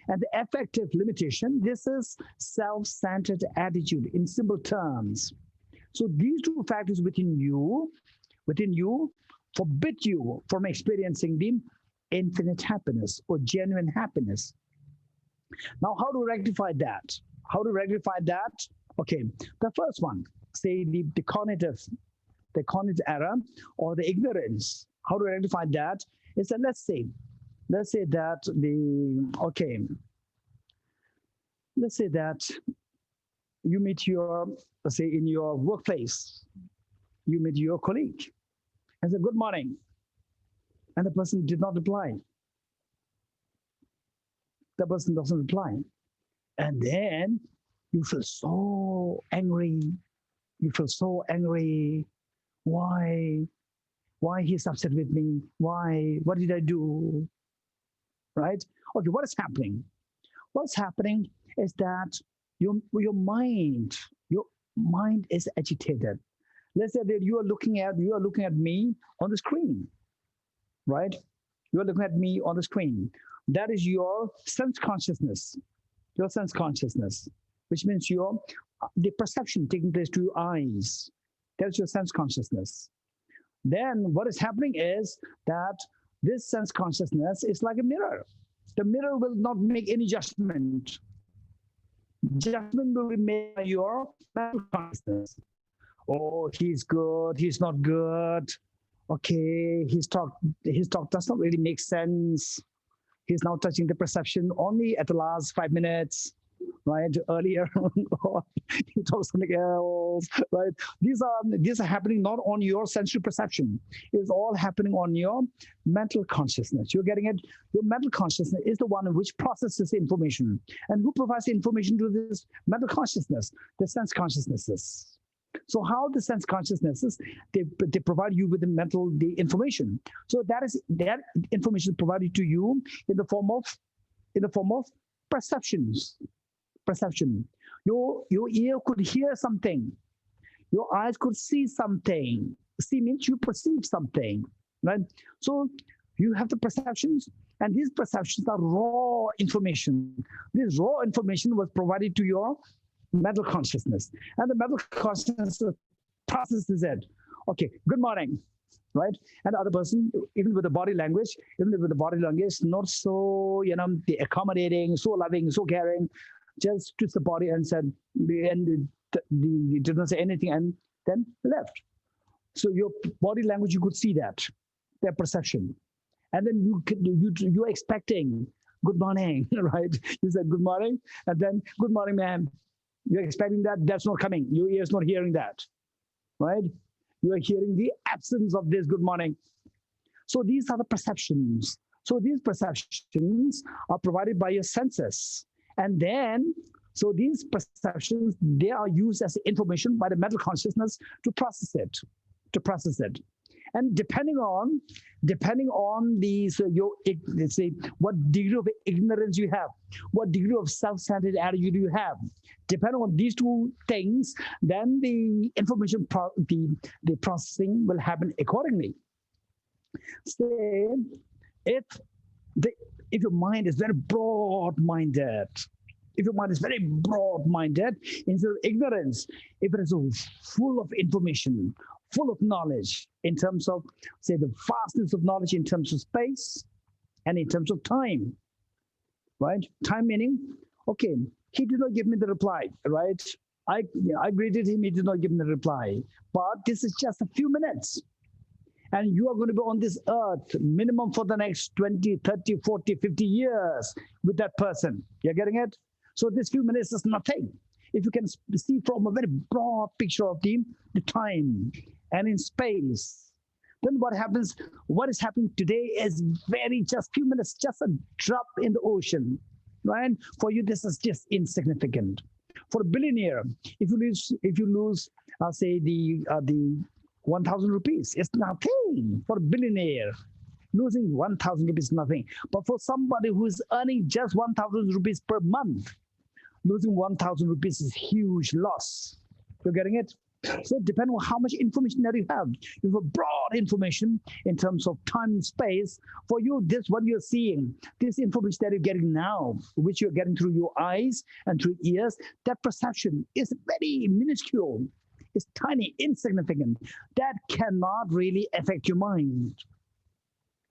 [SPEAKER 2] And the affective limitation, this is self-centered attitude in simple terms. So these two factors within you forbid you from experiencing the infinite happiness or genuine happiness. Now, how to rectify that? Okay, the first one, say the cognitive error or the ignorance. How to rectify that is that let's say that you meet your, let's say in your workplace, you meet your colleague and say good morning, and the person did not reply. The person doesn't reply, and then you feel so angry. Why he's upset with me? Why? What did I do? Right? Okay, what is happening? What's happening is that your mind is agitated. Let's say that you are looking at me on the screen, right? You are looking at me on the screen. That is your sense consciousness. Which means the perception taking place to your eyes. That's your sense consciousness. Then what is happening is that this sense consciousness is like a mirror. The mirror will not make any judgment. Judgment will be made by your mental consciousness. Oh, he's good, he's not good. Okay, his talk does not really make sense. He's now touching the perception only at the last 5 minutes. right? Earlier, you talk something else, right? These are happening not on your sensory perception. It's all happening on your mental consciousness. You're getting it. Your mental consciousness is the one which processes information, and who provides the information to this mental consciousness? The sense consciousnesses. So how the sense consciousnesses, they provide you with the information. So that information is provided to you in the form of perceptions. Perception. Your ear could hear something. Your eyes could see something. See means you perceive something, right? So you have the perceptions, and these perceptions are raw information. This raw information was provided to your mental consciousness, and the mental consciousness processes it. Okay, good morning, right? And the other person, even with the body language, not so, the accommodating, so loving, so caring, just twists the body and said, and did not say anything, and then left. So your body language, you could see that, their perception. And then you're expecting good morning, right? You said good morning, and then good morning, ma'am. You're expecting that. That's not coming. Your ear's not hearing that, right? You are hearing the absence of this good morning. So these are the perceptions. So these perceptions are provided by your senses. And then, so these perceptions, they are used as information by the mental consciousness to process it. And depending on these, let's say, what degree of ignorance you have, what degree of self-centered attitude you have, depending on these two things, then the information, the processing will happen accordingly. Say, if your mind is very broad-minded, instead of ignorance, if it is full of information, full of knowledge in terms of, say, the vastness of knowledge in terms of space and in terms of time, right? Time meaning, okay, he did not give me the reply, right? I greeted him, he did not give me the reply. But this is just a few minutes. And you are going to be on this earth minimum for the next 20, 30, 40, 50 years with that person. You're getting it? So this few minutes is nothing. If you can see from a very broad picture of the time and in space, then what happens, what is happening today is just few minutes, just a drop in the ocean, right? For you, this is just insignificant. For a billionaire, if you lose, I'll say the 1,000 rupees, it's nothing for a billionaire. Losing 1,000 rupees is nothing. But for somebody who is earning just 1,000 rupees per month, losing 1,000 rupees is huge loss. You're getting it? So depending on how much information that you have broad information in terms of time and space. For you, this what you're seeing, this information that you're getting now, which you're getting through your eyes and through ears, that perception is very minuscule. It's tiny, insignificant. That cannot really affect your mind.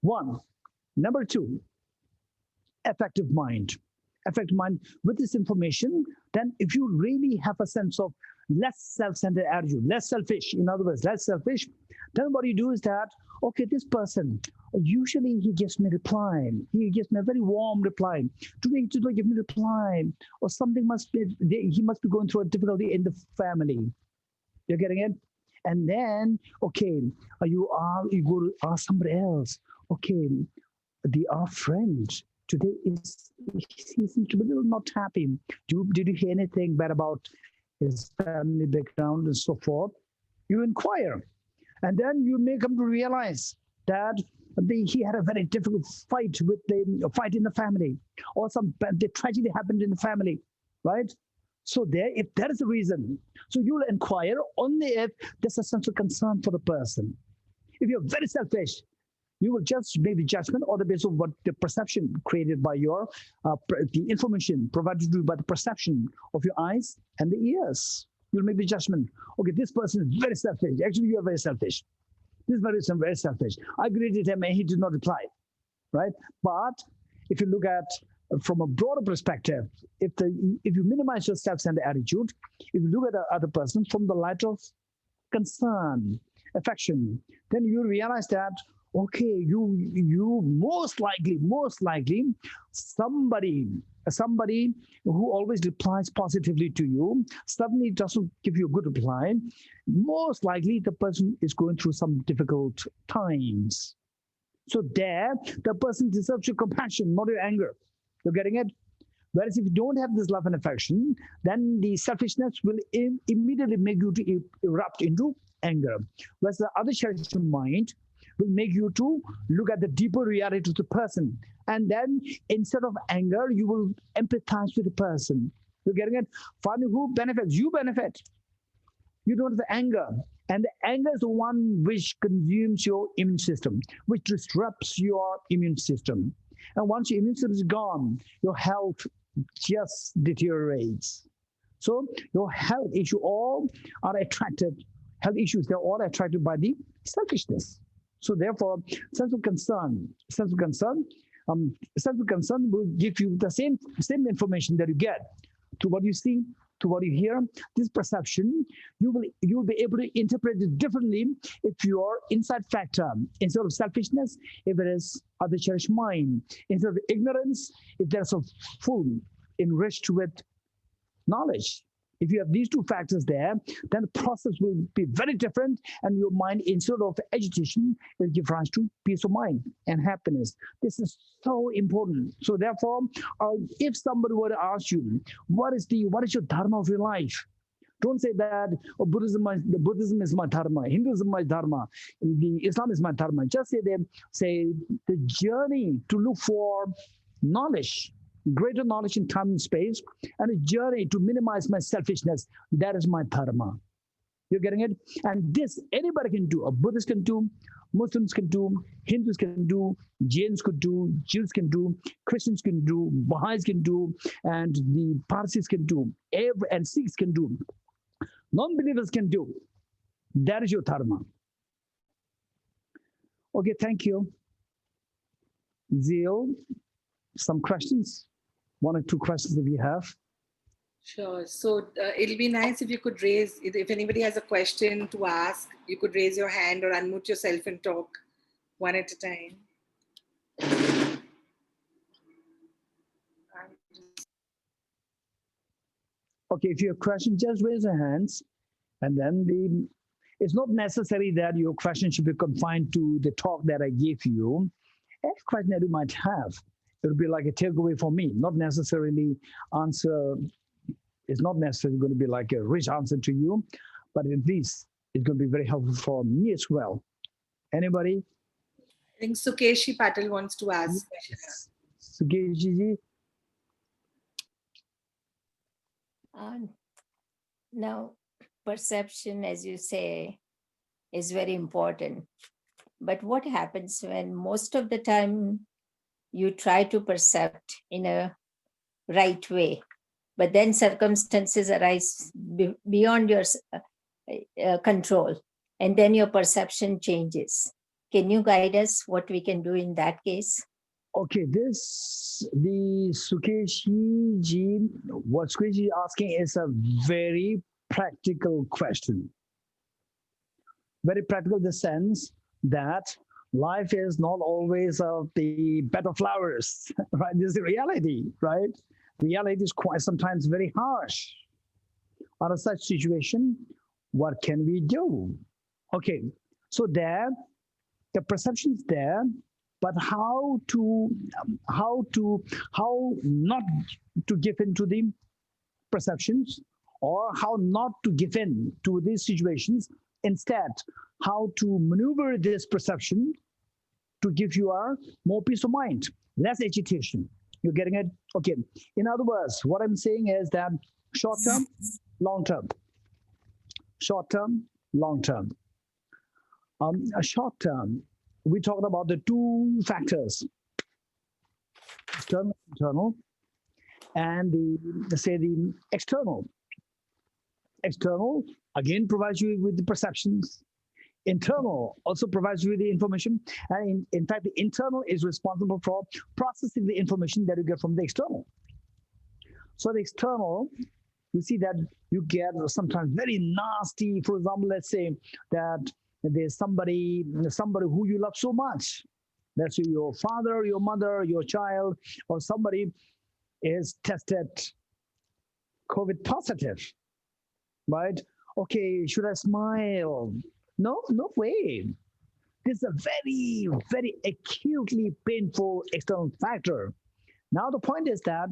[SPEAKER 2] One. Number two, affective mind. Affective mind with this information, then if you really have a sense of less self-centered attitude, less selfish, in other words, less selfish, then what you do is that, okay, this person, usually he gives me a reply. He gives me a very warm reply. Today he did not give me a reply, or something he must be going through a difficulty in the family. You're getting it? And then, okay, you go to ask somebody else. Okay, our friend today he seems to be a little not happy. Did you hear anything bad about his family background and so forth? You inquire, and then you may come to realize that he had a very difficult fight in the family, or the tragedy happened in the family, right? So if there is a reason, so you'll inquire only if there's a sense of concern for the person. If you're very selfish, you will just make the judgment on the basis of what the perception created by the information provided to you by the perception of your eyes and the ears. You'll make the judgment. Okay, this person is very selfish. Actually, you are very selfish. This person is very selfish. I greeted him and he did not reply, right? But if you look at from a broader perspective, if you minimize your self-centered attitude, if you look at the other person from the light of concern, affection, then you realize that, okay, you most likely somebody who always replies positively to you suddenly doesn't give you a good reply. Most likely the person is going through some difficult times. So there, the person deserves your compassion, not your anger. You're getting it? Whereas if you don't have this love and affection, then the selfishness will immediately make you to erupt into anger. Whereas the other cherished mind will make you to look at the deeper reality of the person. And then instead of anger, you will empathize with the person. You're getting it? Finally, who benefits? You benefit. You don't have the anger. And the anger is the one which consumes your immune system, which disrupts your immune system. And once your immune system is gone, your health just deteriorates. So your health issue all are attracted, health issues, they're all attracted by the selfishness. So therefore, sense of concern will give you the same information that you get to what you see, to what you hear. This perception, you will be able to interpret it differently if your inside factor, instead of selfishness, if it is other cherished mind, instead of ignorance, if there's a full enriched with knowledge. If you have these two factors there, then the process will be very different, and your mind, instead of agitation, will give rise to peace of mind and happiness. This is so important. So therefore, if somebody were to ask you, what is your dharma of your life? Don't say that Buddhism is my dharma, Hinduism is my dharma, the Islam is my dharma. Just say the journey to look for knowledge, greater knowledge in time and space, and a journey to minimize my selfishness. That is my dharma. You're getting it? And this anybody can do. A Buddhist can do, Muslims can do, Hindus can do, Jains could do, Jews can do, Christians can do, Baha'is can do, and the Parsis can do, and Sikhs can do. Non-believers can do. That is your dharma. Okay, thank you. Zeal, some questions? One or two questions if you have.
[SPEAKER 1] Sure. So it'll be nice if you could raise, if anybody has a question to ask, you could raise your hand or unmute yourself and talk one at a time.
[SPEAKER 2] Okay, if you have questions, just raise your hands. And then it's not necessary that your question should be confined to the talk that I gave you. Any question that you might have, it will be like a takeaway for me, not necessarily answer. It's not necessarily going to be like a rich answer to you, but at least it's going to be very helpful for me as well. Anybody?
[SPEAKER 1] I think Sukeshi Patel wants to ask.
[SPEAKER 2] Yes. Sukeshi.
[SPEAKER 5] Now, perception, as you say, is very important. But what happens when most of the time you try to percept in a right way, but then circumstances arise beyond your control, and then your perception changes? Can you guide us what we can do in that case?
[SPEAKER 2] Okay, the Sukeshi ji, what Sukeshi is asking is a very practical question. Very practical in the sense that life is not always the bed of flowers, right? This is the reality, right? Reality is quite sometimes very harsh. Out of such situation, what can we do? Okay, so there, the perception is there, but how not to give in to the perceptions, or how not to give in to these situations. Instead, how to maneuver this perception to give you more peace of mind, less agitation. You're getting it? Okay. In other words, what I'm saying is that short term, long term. Short term, long term. A short term, we talked about the two factors, external, internal, and the external. External again provides you with the perceptions. Internal also provides you with the information, and in fact, the internal is responsible for processing the information that you get from the external. So the external, you see that you get sometimes very nasty. For example, let's say that there's somebody who you love so much. That's your father, your mother, your child, or somebody is tested COVID positive, right? Okay, should I smile? No, no way. This is a very, very acutely painful external factor. Now the point is that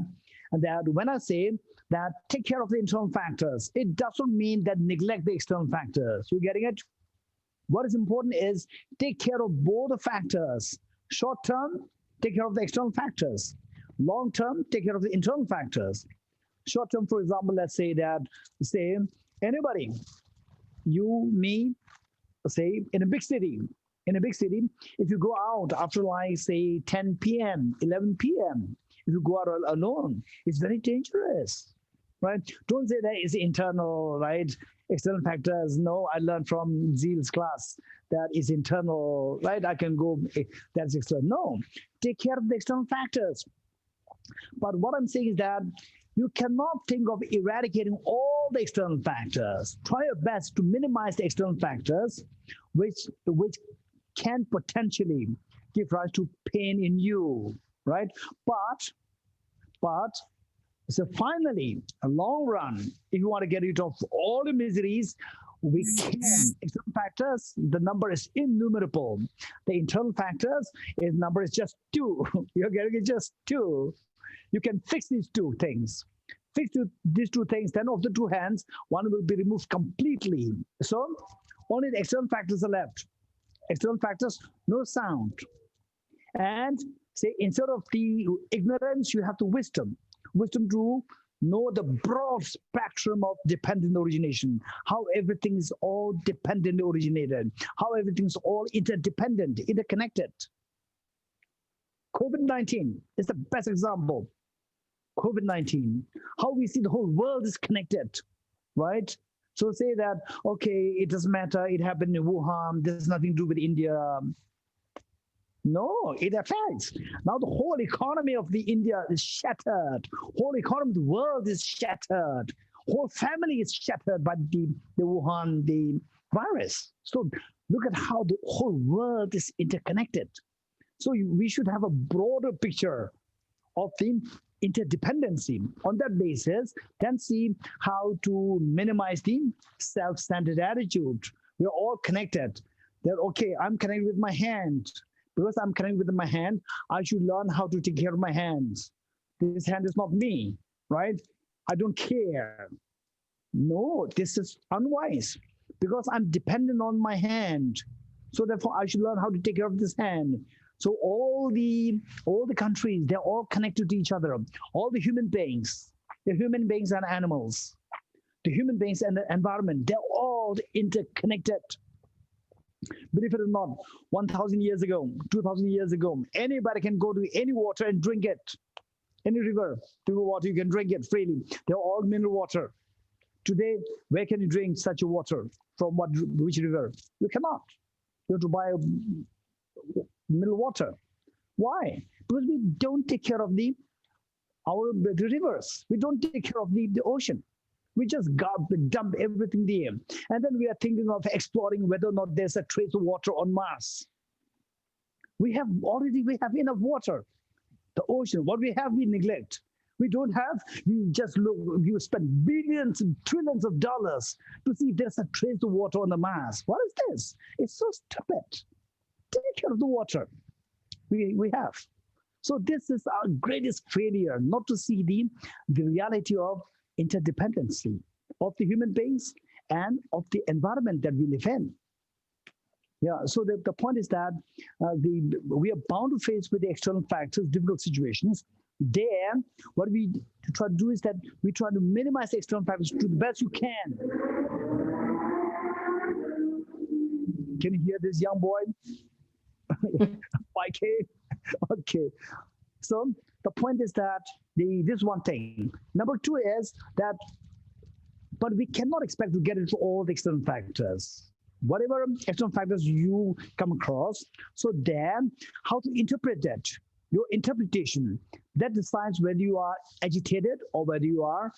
[SPEAKER 2] when I say that take care of the internal factors, it doesn't mean that neglect the external factors. You getting it? What is important is take care of both the factors. Short term, take care of the external factors. Long term, take care of the internal factors. Short term, for example, let's say anybody, you, me, say in a big city, if you go out after like say 10 p.m., 11 p.m., if you go out alone, it's very dangerous, right? Don't say that it's internal, right? External factors. No, I learned from Zeal's class that is internal, right? I can go, that's external. No, take care of the external factors. But what I'm saying is that you cannot think of eradicating all the external factors. Try your best to minimize the external factors, which can potentially give rise to pain in you, right? But so finally, a long run, if you want to get rid of all the miseries, we can. External factors, the number is innumerable. The internal factors, the number is just 2. You're getting it just 2. You can fix these 2 things. Fix these 2 things, then of the 2 hands, one will be removed completely. So only the external factors are left. External factors, no sound. And say instead of the ignorance, you have the wisdom. Wisdom to know the broad spectrum of dependent origination, how everything is all dependent originated, how everything is all interdependent, interconnected. COVID-19 is the best example. COVID-19, how we see the whole world is connected, right? So say that, okay, it doesn't matter, it happened in Wuhan, there's nothing to do with India. No, it affects. Now the whole economy of the India is shattered. Whole economy of the world is shattered. Whole family is shattered by the Wuhan, the virus. So look at how the whole world is interconnected. So we should have a broader picture of the interdependency. On that basis, then see how to minimize the self-centered attitude. We're all connected. That, okay, I'm connected with my hand. Because I'm connected with my hand, I should learn how to take care of my hands. This hand is not me, right? I don't care. No, this is unwise because I'm dependent on my hand. So therefore, I should learn how to take care of this hand. So all the countries, they're all connected to each other. All the human beings and animals, the human beings and the environment, they're all interconnected. Believe it or not, 1,000 years ago, 2,000 years ago, anybody can go to any water and drink it. Any river, water, you can drink it freely. They're all mineral water. Today, where can you drink such a water? From which river? You cannot. You have to buy mineral water. Why? Because we don't take care of the rivers. We don't take care of the ocean. We just dump everything there. And then we are thinking of exploring whether or not there's a trace of water on Mars. We have enough water. The ocean, what we have, we neglect. We don't have, you spend billions and trillions of dollars to see if there's a trace of water on the Mars. What is this? It's so stupid. Take care of the water we have. So this is our greatest failure, not to see the reality of interdependency of the human beings and of the environment that we live in. Yeah, so the point is that we are bound to face with the external factors, difficult situations. There, what we try to do is that we try to minimize the external factors to the best you can. Can you hear this young boy? YK? Okay. So the point is that this one thing. Number 2 is that, but we cannot expect to get into all the external factors. Whatever external factors you come across, so then how to interpret that, your interpretation, that decides whether you are agitated or whether you are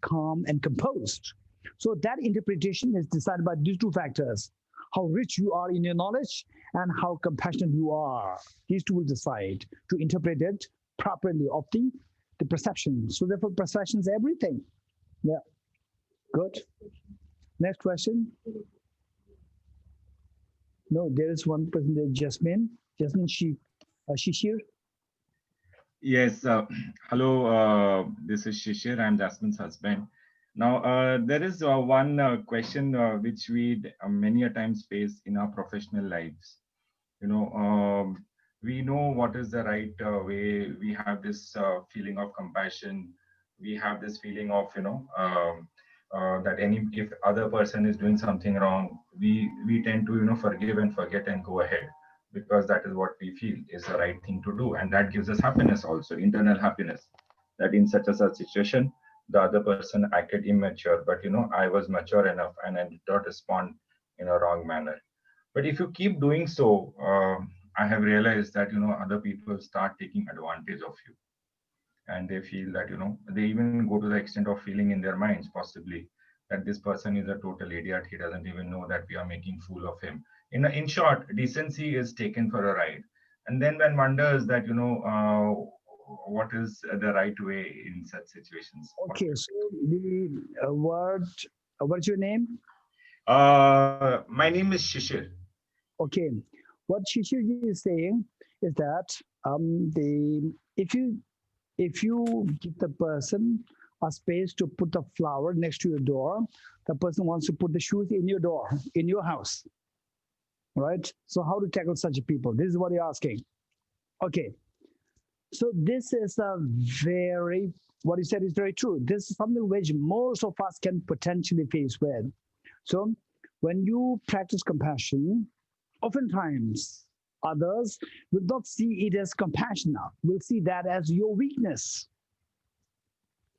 [SPEAKER 2] calm and composed. So that interpretation is decided by these 2 factors. how rich you are in your knowledge, and how compassionate you are. These two will decide to interpret it properly of the perception. So therefore, perception is everything. Yeah, good. Next question. No, there is one person there, Jasmine. Jasmine, Shishir.
[SPEAKER 6] Yes. Hello. This is Shishir. I'm Jasmine's husband. Now, there is one question which we many a times face in our professional lives. You know, we know what is the right way. We have this feeling of compassion. We have this feeling of, that any if other person is doing something wrong, we tend to, forgive and forget and go ahead, because that is what we feel is the right thing to do, and that gives us happiness, also internal happiness, that in such a such situation the other person acted immature, but I was mature enough and I did not respond in a wrong manner. But if you keep doing so, I have realized that other people start taking advantage of you, and they feel that they even go to the extent of feeling in their minds possibly that this person is a total idiot. He doesn't even know that we are making fool of him. In short, decency is taken for a ride, and then one wonders that what is the right way in such situations.
[SPEAKER 2] Okay, so the word, what's your name?
[SPEAKER 6] My name is Shishir.
[SPEAKER 2] Okay, what Shishirji is saying is that the if you give the person a space to put the flower next to your door, the person wants to put the shoes in your door, in your house, right? So how to tackle such people? This is what you're asking. Okay, so this is a very, what you said is very true. This is something which most of us can potentially face with. So when you practice compassion, oftentimes others will not see it as compassion now, will see that as your weakness.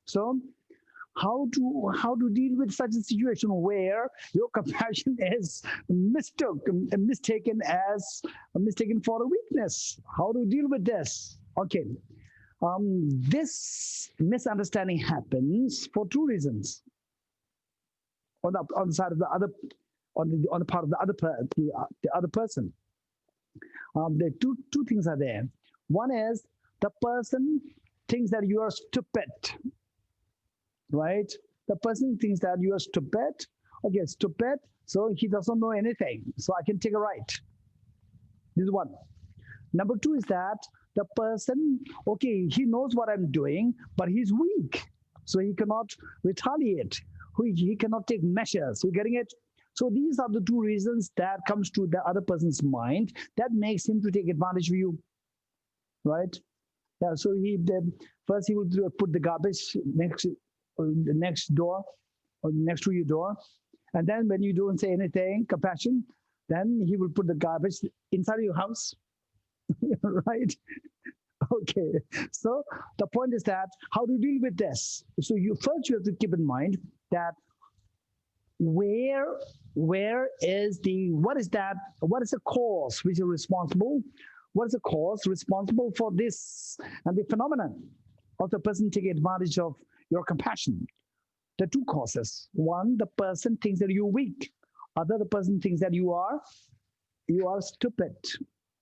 [SPEAKER 2] So how to deal with such a situation where your compassion is mistaken for a weakness? How to deal with this? Okay, this misunderstanding happens for two reasons. On the side of the other, on the part of the other person, the two things are there. One is the person thinks that you are stupid, right? The person thinks that you are stupid. Okay, stupid. So he doesn't know anything. So I can take a right. This is one. Number two is that the person, okay, he knows what I'm doing, but he's weak. So he cannot retaliate. He cannot take measures. You're getting it? So these are the two reasons that comes to the other person's mind that makes him to take advantage of you, right? Yeah. So first he will put the garbage next door or next to your door, and then when you don't say anything, compassion, then he will put the garbage inside your house, right? Okay. So the point is that how to deal with this. So you have to keep in mind that what is the cause which is responsible? What is the cause responsible for this and the phenomenon of the person taking advantage of your compassion? The two causes. One, the person thinks that you're weak. Other, the person thinks that you are stupid.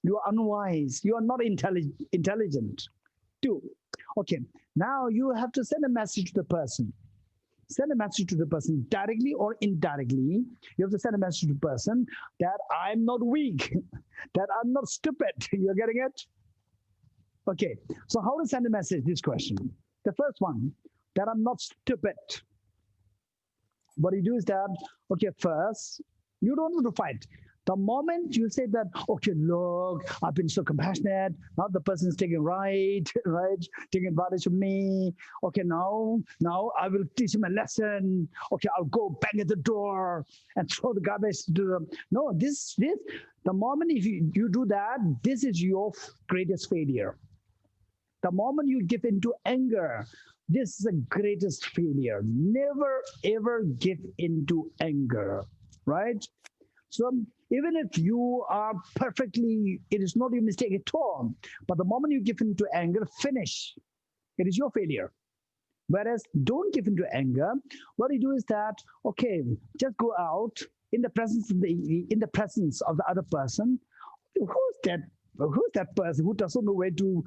[SPEAKER 2] You are unwise. You are not intelligent. Two. Okay. Now you have to send a message to the person. Send a message to the person directly or indirectly. You have to send a message to the person that I'm not weak, that I'm not stupid. You're getting it? Okay. So how to send a message? This question. The first one, that I'm not stupid. What you do is that, okay, first, you don't want to fight. The moment you say that, okay, look, I've been so compassionate, now the person is taking right, taking advantage of me. Okay, now I will teach him a lesson. Okay, I'll go bang at the door and throw the garbage to them. No, the moment if you do that, this is your greatest failure. The moment you give into anger, this is the greatest failure. Never ever give into anger, right? So even if you are perfectly, it is not your mistake at all. But the moment you give into anger, finish. It is your failure. Whereas don't give into anger. What you do is that, okay, just go out in the presence of the other person. Who's that person who doesn't know where to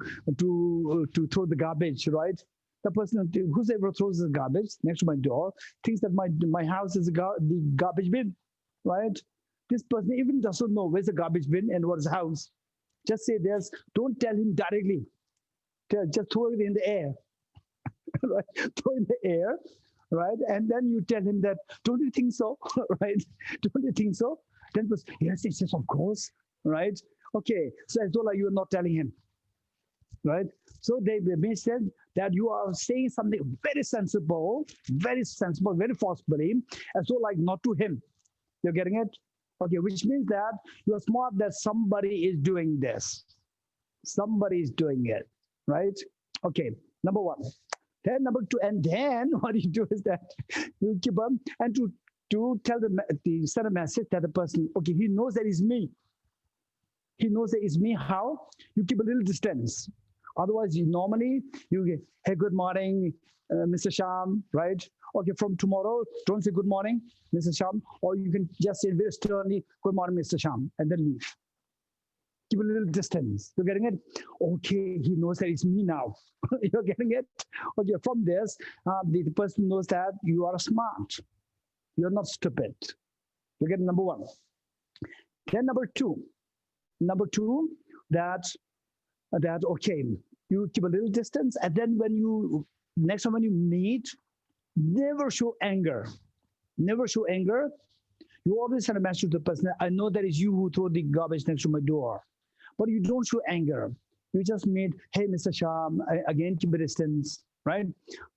[SPEAKER 2] throw the garbage, right? The person who's ever throws the garbage next to my door thinks that my house is the garbage bin, right? This person even doesn't know where's the garbage bin and what's the house. Just say this. Don't tell him directly. Just throw it in the air, right? Throw in the air, right? And then you tell him that, don't you think so, right? Don't you think so? Then was yes, yes, yes, of course, right? Okay, so as though like you are not telling him, right? So they may said that you are saying something very sensible, very forcefully, as though like not to him. You're getting it? Okay, which means that you're smart that somebody is doing this. Somebody is doing it, right? Okay, number one. Then number two, and then what you do is that you keep on and to tell the send a message that the person, okay, he knows that it's me. He knows that it's me. How? You keep a little distance. Otherwise, you get, hey, good morning, Mr. Sham, right? Okay, from tomorrow, don't say good morning, Mr. Sham, or you can just say very sternly, good morning, Mr. Sham, and then leave. Keep a little distance. You're getting it? Okay, he knows that it's me now. You're getting it? Okay, from this, the person knows that you are smart. You're not stupid. You get number one. Then number two, that okay, you keep a little distance, and then next time when you meet, never show anger. Never show anger. You always send a message to the person. I know that it's you who throw the garbage next to my door, but you don't show anger. You just meet, hey, Mr. Sham, again, keep a distance, right?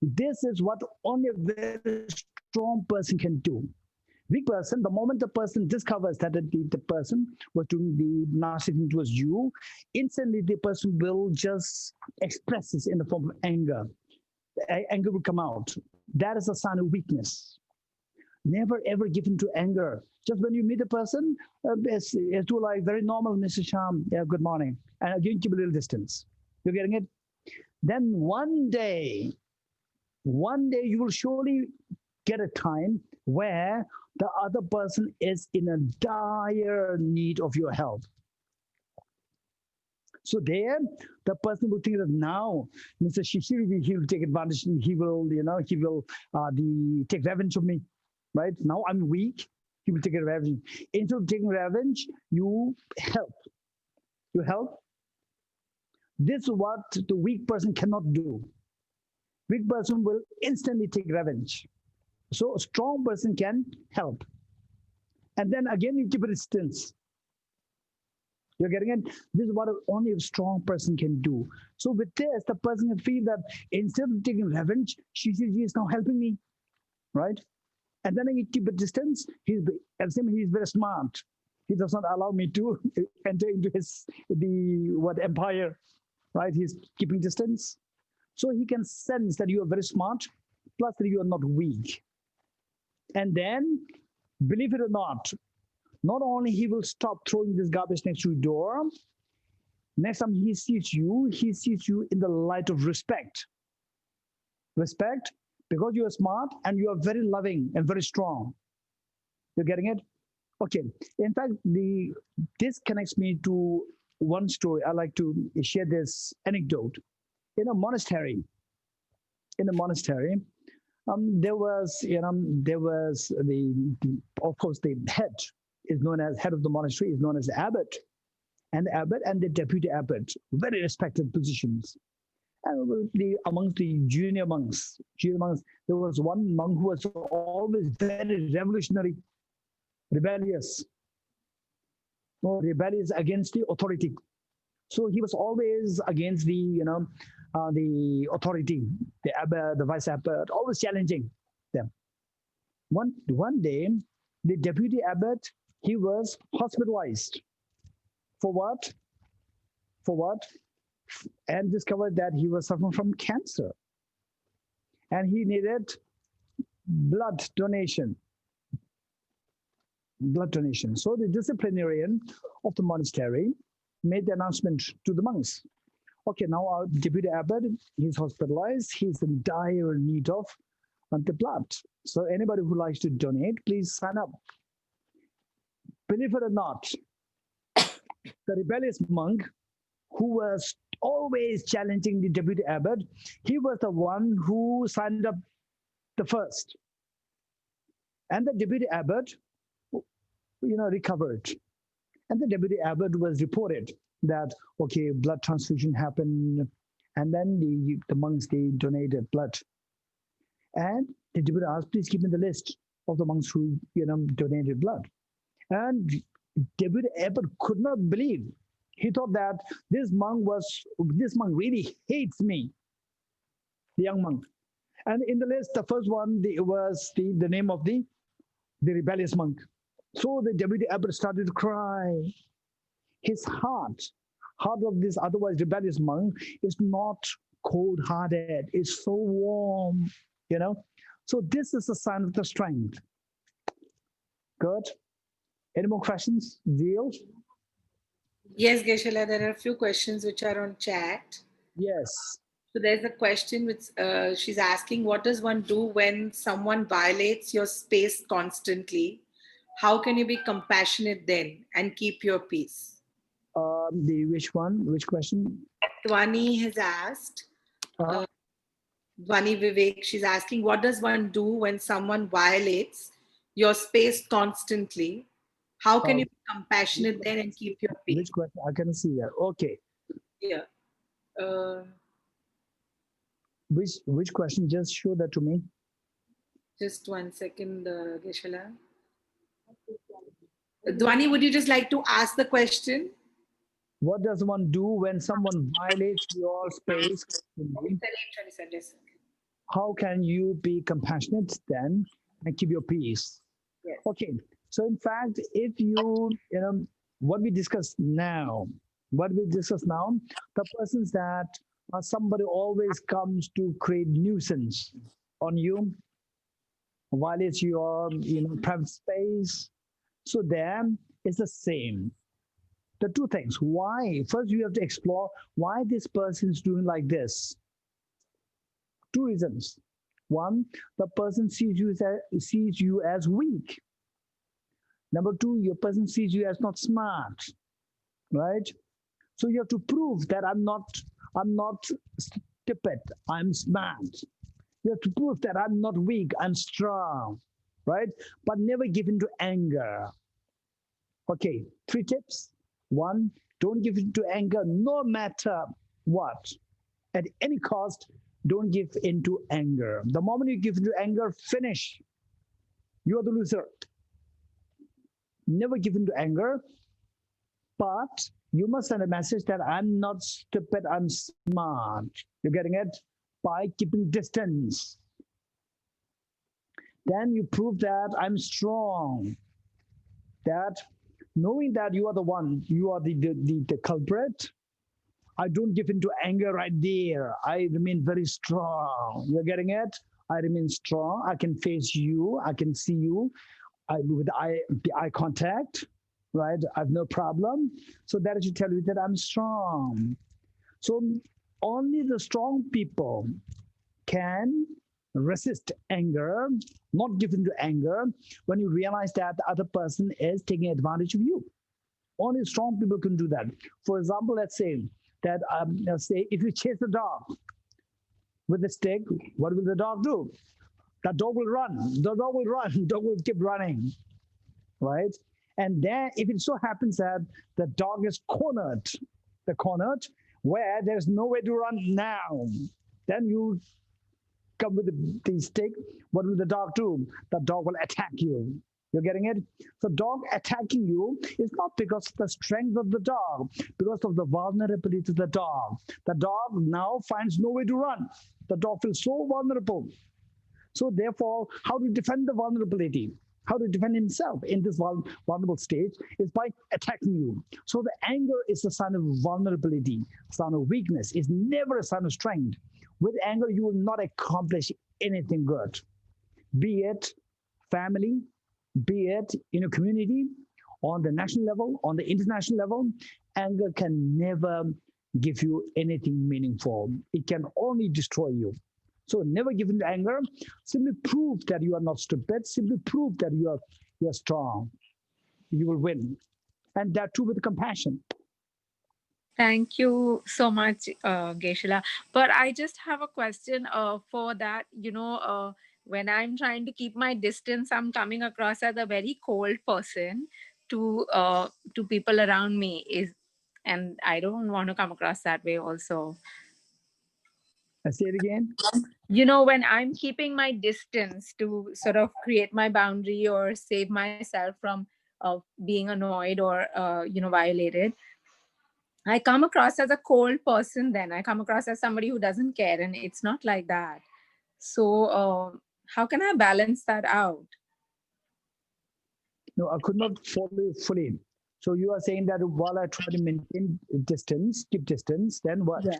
[SPEAKER 2] This is what only a very strong person can do. Weak person, the moment the person discovers that the person was doing the narcissism towards you, instantly the person will just express this in the form of anger. Anger will come out. That is a sign of weakness. Never ever give in to anger. Just when you meet a person, it's to like very normal, Mr. Sham, yeah, good morning. And again, keep a little distance. You're getting it? Then one day you will surely get a time where the other person is in a dire need of your help. So there, the person will think that now, Mr. Shishir, he will take advantage. He will take revenge of me, right? Now I'm weak. He will take revenge. Instead of taking revenge, you help. You help. This is what the weak person cannot do. Weak person will instantly take revenge. So a strong person can help. And then again, you keep a distance. You're getting it? This is what only a strong person can do. So with this, the person can feel that instead of taking revenge, she is now helping me, right? And then you keep a distance. He's very smart. He does not allow me to enter into empire, right? He's keeping distance. So he can sense that you are very smart, plus that you are not weak. And then, believe it or not only he will stop throwing this garbage next to your door, next time he sees you in the light of respect. Respect, because you are smart and you are very loving and very strong. You're getting it? Okay. In fact, this connects me to one story. I like to share this anecdote. In a monastery, there was of course the head of the monastery is known as the abbot, and the deputy abbot, very respected positions. And amongst the junior monks, there was one monk who was always very revolutionary, rebellious against the authority. So he was always against the authority, the abbot, the vice abbot, always challenging them. One day, the deputy abbot, he was hospitalized. For what? And discovered that he was suffering from cancer. And he needed blood donation. So the disciplinarian of the monastery made the announcement to the monks. Okay, now our deputy abbot, he's hospitalized. He's in dire need of the blood. So anybody who likes to donate, please sign up. Believe it or not, the rebellious monk who was always challenging the deputy abbot, he was the one who signed up the first. And the deputy abbot, recovered. And the deputy abbot was reported that, okay, blood transfusion happened. And then the monks, they donated blood. And the deputy asked, please give me the list of the monks who, donated blood. And deputy abbot could not believe. He thought that this monk really hates me, the young monk. And in the list, the first one was the name of the rebellious monk. So the deputy abbot started to cry. His heart of this otherwise rebellious monk is not cold-hearted. It's so warm, So this is a sign of the strength. Good. Any more questions? Deal?
[SPEAKER 1] Yes, Geshe-la, there are a few questions which are on chat.
[SPEAKER 2] Yes.
[SPEAKER 1] So there's a question which she's asking, what does one do when someone violates your space constantly? How can you be compassionate then and keep your peace?
[SPEAKER 2] Which one? Which question?
[SPEAKER 1] Dwani has asked, Dwani Vivek, she's asking, what does one do when someone violates your space constantly? How can you be compassionate then and keep your peace?
[SPEAKER 2] Which question? I can see that. Okay.
[SPEAKER 1] Yeah.
[SPEAKER 2] Which question? Just show that to me.
[SPEAKER 1] Just 1 second, Geshe-la. Dwani, would you just like to ask the question?
[SPEAKER 2] What does one do when someone violates your space? How can you be compassionate then and keep your peace?
[SPEAKER 1] Yes.
[SPEAKER 2] Okay. So in fact, if what we discuss now, the persons that somebody always comes to create nuisance on you, violates your private space. So then it's the same. The two things. Why? First, you have to explore why this person is doing like this. Two reasons. One, the person sees you as weak. Number two, your person sees you as not smart, right? So you have to prove that I'm not stupid. I'm smart. You have to prove that I'm not weak. I'm strong, right? But never give in to anger. Okay, 3 tips. 1, don't give in to anger no matter what. At any cost, don't give in to anger. The moment you give in to anger, finish. You're the loser. Never give in to anger, but you must send a message that I'm not stupid, I'm smart. You're getting it? By keeping distance. Then you prove that I'm strong. That knowing that you are the one, you are the culprit, I don't give into anger right there. I remain very strong. You're getting it? I remain strong. I can face you. I can see you. With the eye contact, right? I have no problem. So that should tell you that I'm strong. So only the strong people can resist anger, not give in to anger when you realize that the other person is taking advantage of you. Only strong people can do that. For example, let's say that if you chase a dog with a stick, what will the dog do? The dog will run. The dog will run. The dog will keep running, right? And then, if it so happens that the dog is cornered where there's no way to run now, then you come with the stick. What will the dog do? The dog will attack you. You're getting it? So dog attacking you is not because of the strength of the dog, because of the vulnerability of the dog. The dog now finds no way to run. The dog feels so vulnerable. So therefore, how to defend the vulnerability, how to defend himself in this vulnerable stage is by attacking you. So the anger is a sign of vulnerability, a sign of weakness. It's never a sign of strength. With anger, you will not accomplish anything good, be it family, be it in a community, on the national level, on the international level. Anger can never give you anything meaningful. It can only destroy you. So never give in to anger. Simply prove that you are not stupid. Simply prove that you are strong. you will win. And that too with compassion.
[SPEAKER 7] Thank you so much, Geshe-la. But I just have a question for that. When I'm trying to keep my distance, I'm coming across as a very cold person to people around me. And I don't want to come across that way also.
[SPEAKER 2] I say it again.
[SPEAKER 7] When I'm keeping my distance to sort of create my boundary or save myself from being annoyed or violated, I come across as a cold person. Then I come across as somebody who doesn't care, and it's not like that. So how can I balance that out?
[SPEAKER 2] No, I could not follow you fully. So you are saying that while I try to maintain distance, keep distance, then what?
[SPEAKER 7] Yeah.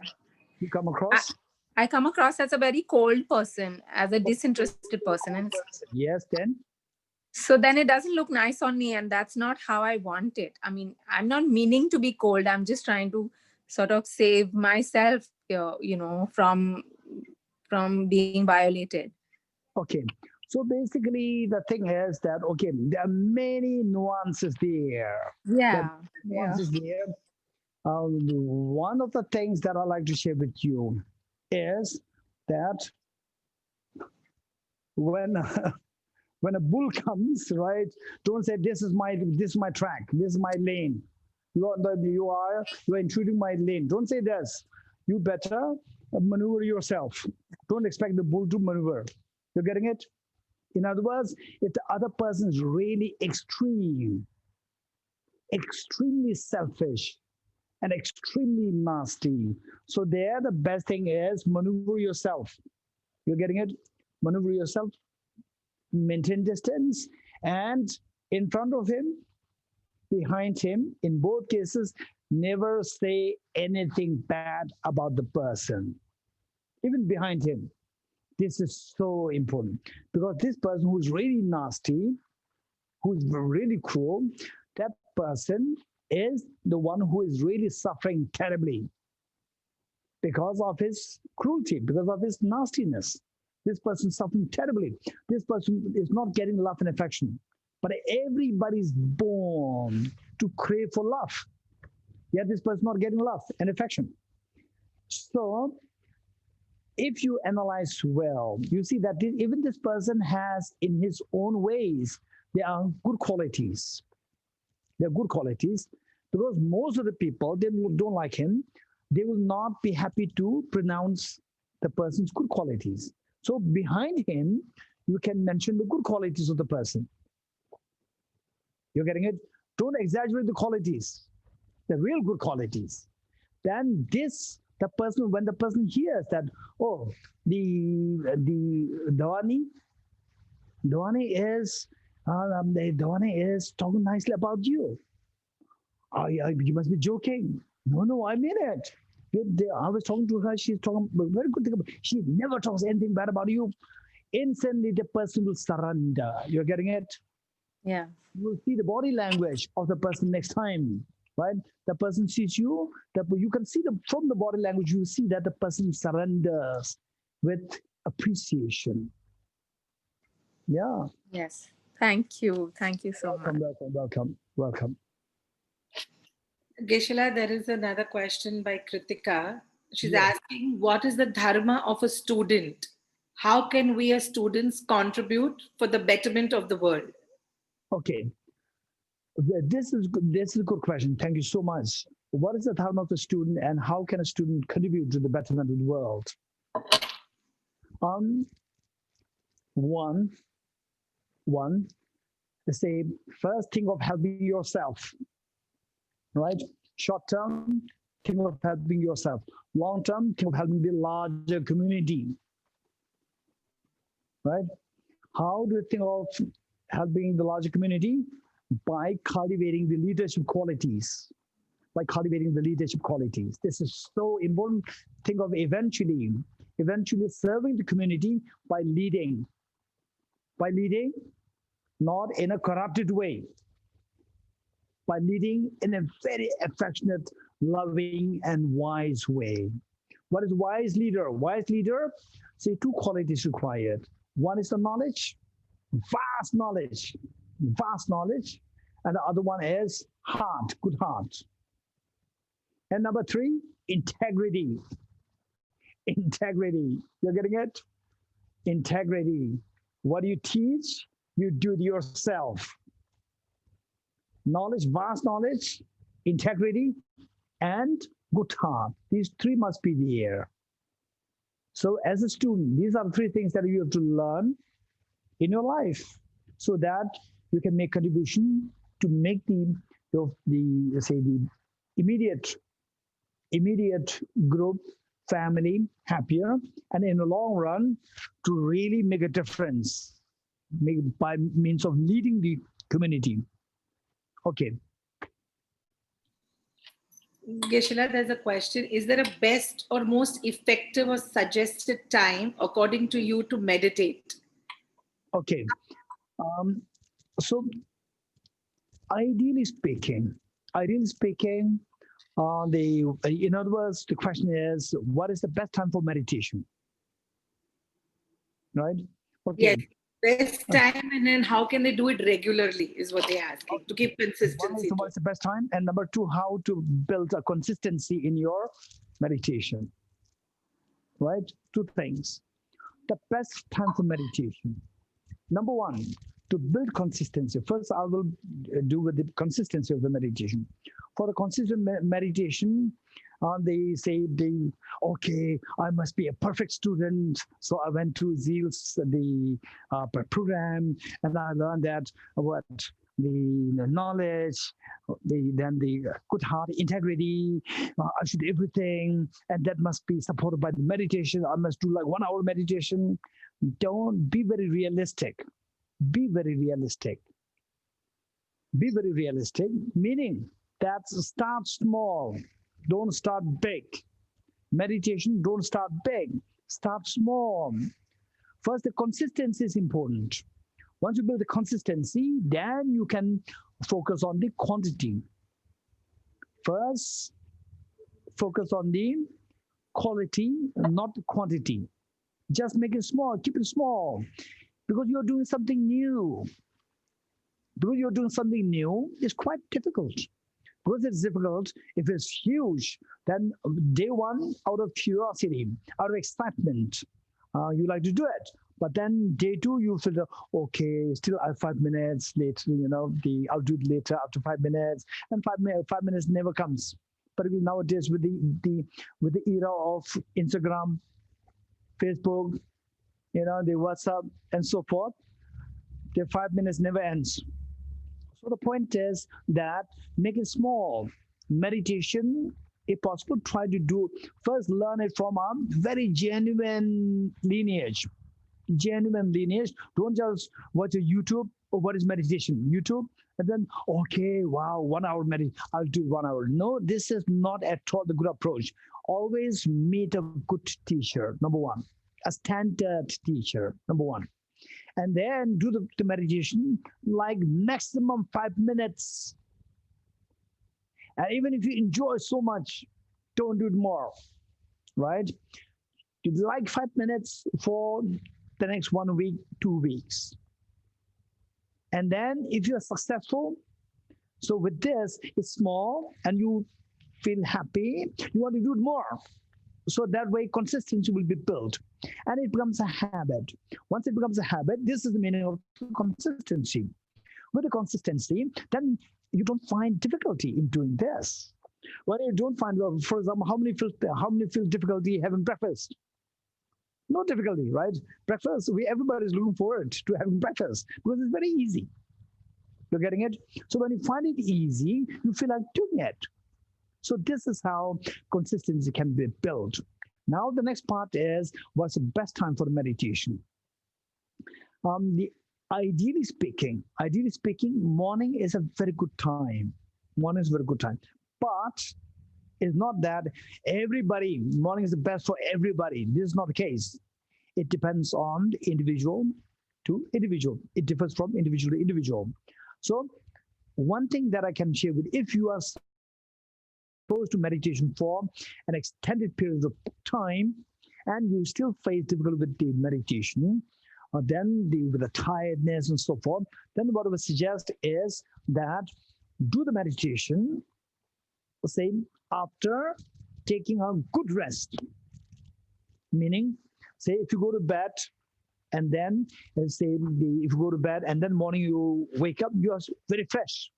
[SPEAKER 2] You come across?
[SPEAKER 7] I come across as a very cold person, as a disinterested person. And
[SPEAKER 2] Yes, then?
[SPEAKER 7] so then it doesn't look nice on me, and that's not how I want it. I mean, I'm not meaning to be cold. I'm just trying to sort of save myself, from being violated.
[SPEAKER 2] Okay. So basically, the thing is that, okay, there are many nuances there.
[SPEAKER 7] Yeah.
[SPEAKER 2] Nuances there. One of the things that I like to share with you is that when when a bull comes, right? Don't say this is my track, this is my lane. You are intruding my lane. Don't say this. You better maneuver yourself. Don't expect the bull to maneuver. You're getting it? In other words, if the other person is really extremely selfish, and extremely nasty, so there the best thing is maneuver yourself. You're getting it? Maneuver yourself, maintain distance, and in front of him, behind him, in both cases, never say anything bad about the person, even behind him. This is so important because this person who's really nasty, who's really cruel, that person is the one who is really suffering terribly because of his cruelty, because of his nastiness. This person is suffering terribly. This person is not getting love and affection. But everybody's born to crave for love. Yet this person is not getting love and affection. So if you analyze well, you see that even this person has, in his own ways, there are good qualities. There are good qualities because most of the people, they don't like him. They will not be happy to pronounce the person's good qualities. So behind him, you can mention the good qualities of the person. You're getting it? Don't exaggerate the qualities, the real good qualities. Then the person, when the person hears that, oh, the Dhwani is talking nicely about you. You must be joking. No, I mean it. I was talking to her. She's talking very good thing about. She never talks anything bad about you. Instantly, the person will surrender. You're getting it?
[SPEAKER 7] Yeah.
[SPEAKER 2] You will see the body language of the person next time, right? The person sees you. You can see from the body language. You see that the person surrenders with appreciation. Yeah.
[SPEAKER 7] Yes. Thank you. Thank you so much.
[SPEAKER 2] Welcome.
[SPEAKER 1] Geshe-la, there is another question by Kritika. She's asking, what is the dharma of a student? How can we as students contribute for the betterment of the world?
[SPEAKER 2] Okay. This is a good question. Thank you so much. What is the dharma of a student and how can a student contribute to the betterment of the world? One, let's say, first think of helping yourself, right? Short term, think of helping yourself. Long term, think of helping the larger community, right? How do you think of helping the larger community? By cultivating the leadership qualities. This is so important. Think of eventually serving the community by leading, not in a corrupted way, by leading in a very affectionate, loving, and wise way. What is wise leader? Wise leader, say two qualities required. One is the knowledge, vast knowledge, And the other one is heart, good heart. And number 3, integrity. Integrity. You're getting it? Integrity. What you teach, you do it yourself. Knowledge, vast knowledge, integrity, and good heart. These 3 must be there. So as a student, these are 3 things that you have to learn in your life so that you can make contribution to make the immediate group, family happier, and in the long run to really make a difference by means of leading the community. Okay.
[SPEAKER 1] Geshe-la, there's a question. Is there a best or most effective or suggested time, according to you, to meditate?
[SPEAKER 2] Okay. So ideally speaking, in other words, the question is, what is the best time for meditation? Right? Okay.
[SPEAKER 1] Yes, best time, and then how can they do it regularly is what they're asking, to keep consistency.
[SPEAKER 2] What is the best time? And number 2, how to build a consistency in your meditation. Right? 2 things. The best time for meditation. Number 1, to build consistency. First, I will do with the consistency of the meditation. For the consistent meditation, they say, okay, I must be a perfect student. So I went to Zeal's the program, and I learned that what the knowledge, then the good heart, integrity, I should do everything, and that must be supported by the meditation. I must do like 1 hour meditation. Don't be very realistic. Be very realistic. Be very realistic, meaning that start small. Don't start big. Meditation, don't start big. Start small. First, the consistency is important. Once you build the consistency, then you can focus on the quantity. First, focus on the quality, not the quantity. Just make it small, keep it small, because you're doing something new. Because you're doing something new, it's quite difficult. Because it's difficult, if it's huge, then day 1, out of curiosity, out of excitement, you like to do it. But then day 2, you feel, okay, still I have 5 minutes later, I'll do it later after 5 minutes, and 5 minutes never comes. Particularly nowadays with the era of Instagram, Facebook, the WhatsApp, and so forth, the 5 minutes never ends. So the point is that make it small. Meditation, if possible, try to do, first learn it from a very genuine lineage. Genuine lineage. Don't just watch a YouTube or what is meditation. YouTube, and then, okay, wow, 1 hour meditation, I'll do 1 hour. No, this is not at all the good approach. Always meet a good teacher, number 1. A standard teacher, number 1. And then do the meditation like maximum 5 minutes. And even if you enjoy so much, don't do it more, right? You like 5 minutes for the next 1 week, 2 weeks. And then if you're successful, so with this, it's small and you feel happy, you want to do it more. So that way consistency will be built and it becomes a habit. Once it becomes a habit, this is the meaning of consistency. With the consistency, then you don't find difficulty in doing this. When you don't find, for example, how many feel difficulty having breakfast? No difficulty, right? Breakfast, everybody's looking forward to having breakfast because it's very easy. You're getting it? So when you find it easy, you feel like doing it. So this is how consistency can be built. Now the next part is, what's the best time for meditation? Ideally speaking, morning is a very good time. Morning is a very good time. But it's not that morning is the best for everybody. This is not the case. It depends on the individual to individual. It differs from individual to individual. So one thing that I can share with, if you are exposed to meditation for an extended period of time and you still face difficulty with the meditation, then with the tiredness and so forth, then what I would suggest is that do the meditation, say, after taking a good rest. Meaning, say, if you go to bed and then say if you go to bed and then morning you wake up, you are very fresh.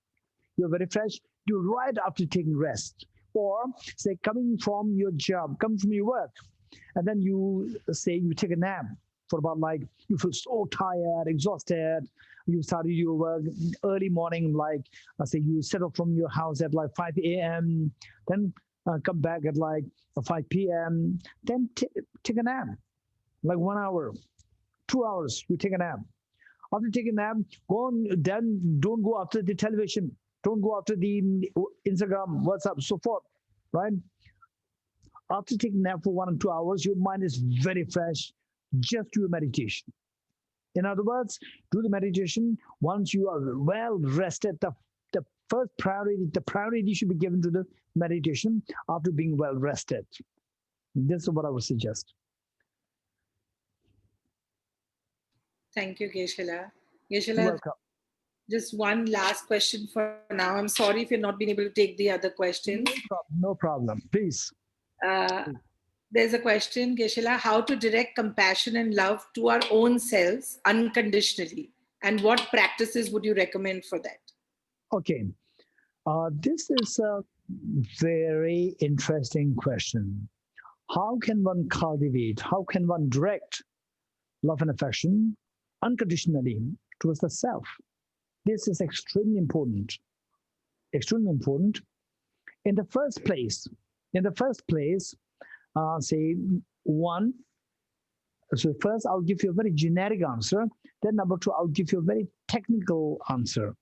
[SPEAKER 2] You're very fresh. You right after taking rest, or say coming from your job, coming from your work, and then you say you take a nap for about like you feel so tired, exhausted. You started your work early morning, like say you set off from your house at like 5 a.m. Then come back at like 5 p.m. Then take a nap, like 1 hour, 2 hours. You take a nap. After taking a nap, go on. Then don't go after the television. Don't go after the Instagram, WhatsApp, so forth. Right? After taking a nap for 1 or 2 hours, your mind is very fresh. Just do a meditation. In other words, do the meditation once you are well rested. The first priority, the priority should be given to the meditation after being well rested. This is what I would suggest.
[SPEAKER 1] Thank you, Geshe-la.
[SPEAKER 2] You're
[SPEAKER 1] Geshe-la,
[SPEAKER 2] welcome.
[SPEAKER 1] just one last question for now. I'm sorry if you're not been able to take the other questions.
[SPEAKER 2] No problem. Please.
[SPEAKER 1] There's a question, Geshe-la, how to direct compassion and love to our own selves unconditionally, and what practices would you recommend for that?
[SPEAKER 2] Okay. This is a very interesting question. How can one cultivate, how can one direct love and affection unconditionally towards the self? This is extremely important. Extremely important. In the first place, say one. So first, I'll give you a very generic answer. Then number two, I'll give you a very technical answer.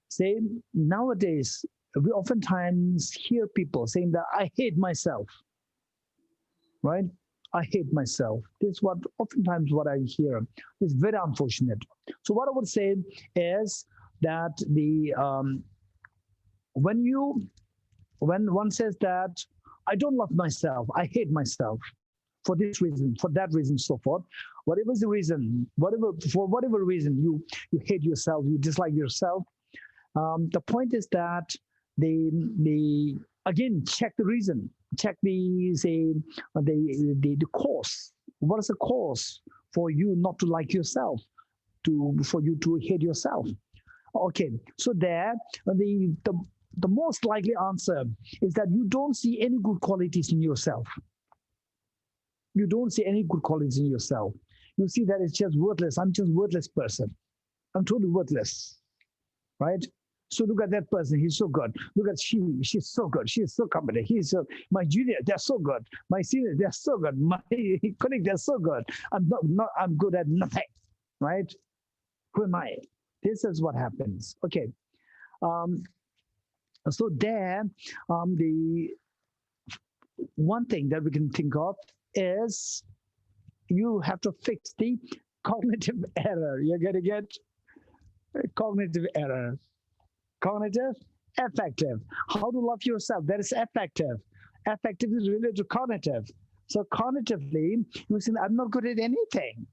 [SPEAKER 2] Say nowadays, we oftentimes hear people saying that I hate myself. Right? I hate myself. This is what oftentimes what I hear. It's very unfortunate. So what I would say is that when one says that I don't love myself, I hate myself for this reason, for that reason, so forth. Whatever is the reason, for whatever reason you hate yourself, you dislike yourself. The point is that they again check the reason, check the cause. What is the cause for you not to like yourself, for you to hate yourself? Okay, so there the most likely answer is that you don't see any good qualities in yourself. You don't see any good qualities in yourself. You see that it's just worthless. I'm just a worthless person. I'm totally worthless, right? So look at that person. He's so good. Look at she's so good. She's so competent. He's my junior. They're so good. My senior. They're so good. My colleague. They're so good. I'm not. I'm good at nothing, right? Who am I? This is what happens. Okay. So there, the one thing that we can think of is you have to fix the cognitive error. You're going to get cognitive error. Cognitive, affective. How to love yourself? That is affective. Affective is related to cognitive. So cognitively, you say, I'm not good at anything,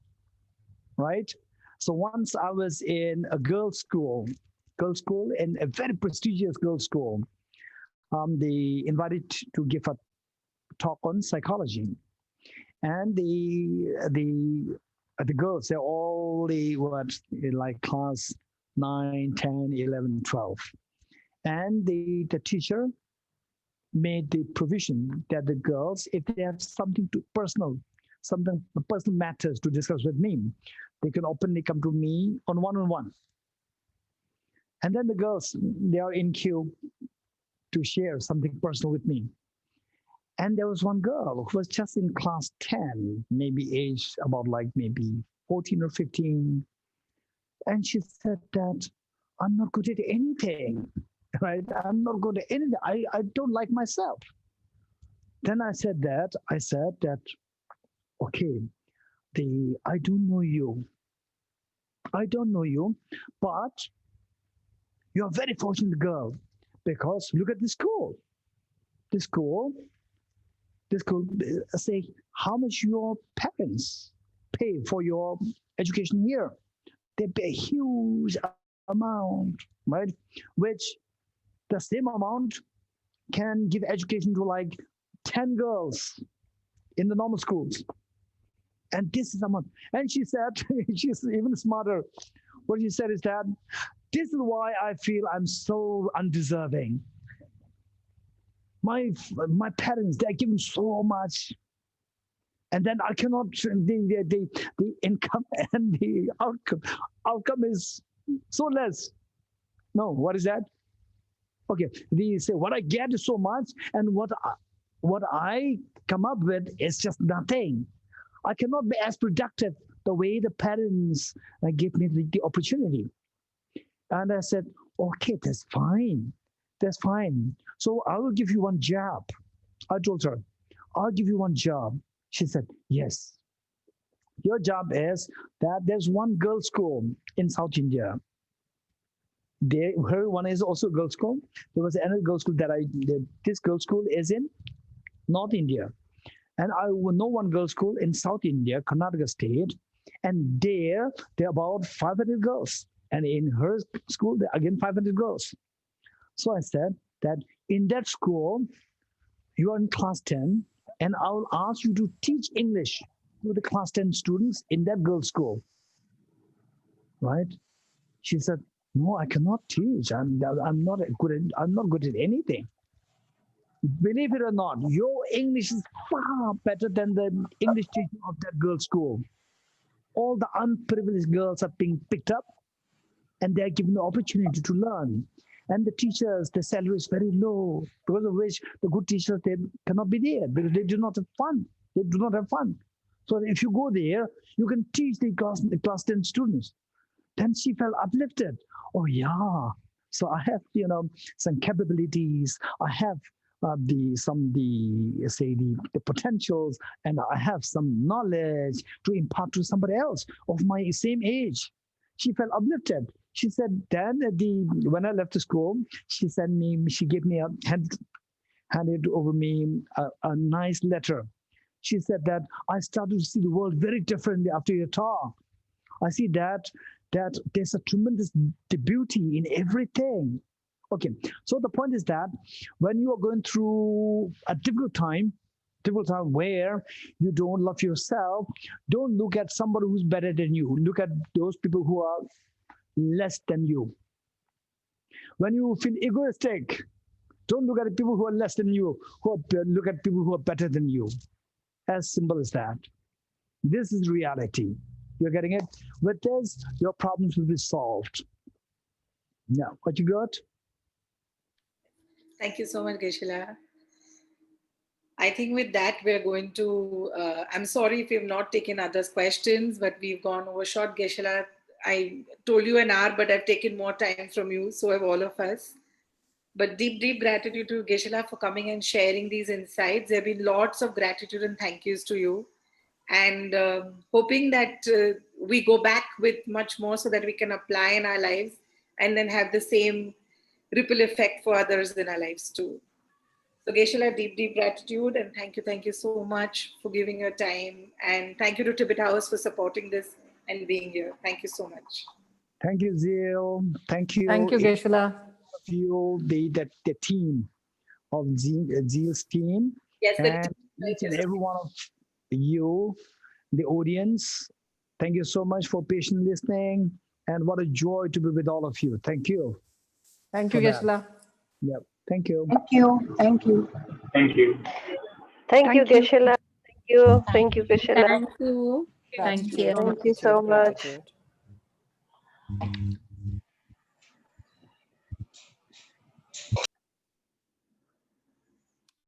[SPEAKER 2] right? So once I was in a girls' school, in a very prestigious girls' school. They invited to give a talk on psychology, and the girls, they're all like class 9, 10, 11, 12, and the teacher made the provision that the girls, if they have something personal matters to discuss with me, they can openly come to me on one-on-one. And then the girls, they are in queue to share something personal with me. And there was one girl who was just in class 10, maybe aged about like maybe 14 or 15. And she said that I'm not good at anything, right? I'm not good at anything. I don't like myself. Then I said that, okay, I don't know you. I don't know you, but you're a very fortunate girl, because look at this school. This school say how much your parents pay for your education here. They pay a huge amount, right? Which the same amount can give education to like 10 girls in the normal schools. And this is amount. And she said, she's even smarter. What she said is that this is why I feel I'm so undeserving. My parents, they're giving so much, and then I cannot. The income and the outcome is so less. No, what is that? Okay, they say what I get is so much, and what I come up with is just nothing. I cannot be as productive the way the parents give me the opportunity. And I said, okay, that's fine. That's fine. So I will give you one job. I told her, I'll give you one job. She said, yes. Your job is that there's one girls' school in South India. Her one is also a girls' school. There was another girls' school this girls' school is in North India. And I know one girls' school in South India, Karnataka state. And there are about 500 girls. And in her school, there are again 500 girls. So I said that in that school, you are in class 10, and I will ask you to teach English to the class 10 students in that girls' school. Right? She said, no, I cannot teach. I'm not good at anything. Believe it or not, your English is far better than the English teacher of that girls' school. All the unprivileged girls are being picked up, and they're given the opportunity to learn. And the teachers, the salary is very low, because of which the good teachers, they cannot be there because they do not have fun. They do not have fun. So if you go there, you can teach the class 10 students. Then she felt uplifted. Oh yeah. So I have, some capabilities. I have the potentials, and I have some knowledge to impart to somebody else of my same age. She felt uplifted. She said, then when I left the school, she gave me handed over me a nice letter. She said that I started to see the world very differently after your talk. I see that there's a tremendous beauty in everything. Okay, so the point is that when you are going through a difficult time where you don't love yourself, don't look at somebody who's better than you. Look at those people who are less than you. When you feel egoistic, don't look at the people who are less than you. Look at people who are better than you. As simple as that. This is reality. You're getting it? With this, your problems will be solved. Now, what you got?
[SPEAKER 1] Thank you so much, Geshe-la. I think with that, we're going to, I'm sorry if we've not taken others' questions, but we've gone overshot. Geshe-la, I told you an hour, but I've taken more time from you. So have all of us. But deep, deep gratitude to Geshe-la for coming and sharing these insights. There have been lots of gratitude and thank yous to you. And hoping that we go back with much more so that we can apply in our lives and then have the same ripple effect for others in our lives too. So Geshe-la, deep, deep gratitude, and thank you so much for giving your time. And thank you to Tibet House for supporting this and being here. Thank you so much.
[SPEAKER 2] Thank you, Zil. Thank you.
[SPEAKER 8] Thank you, Geshe-la.
[SPEAKER 2] You, the team of Zil's team.
[SPEAKER 1] Yes,
[SPEAKER 2] and each and every one of you, the audience. Thank you so much for patient listening, and what a joy to be with all of you. Thank you.
[SPEAKER 8] Thank you, Geshe-la.
[SPEAKER 2] Yep. Thank you.
[SPEAKER 9] Thank you. Thank you.
[SPEAKER 10] Thank you.
[SPEAKER 11] Thank you, Geshe-la. Thank you. Thank you, Geshe-la.
[SPEAKER 7] Thank you. Thank you.
[SPEAKER 5] Gratitude.
[SPEAKER 11] Thank you so much.
[SPEAKER 8] Gratitude.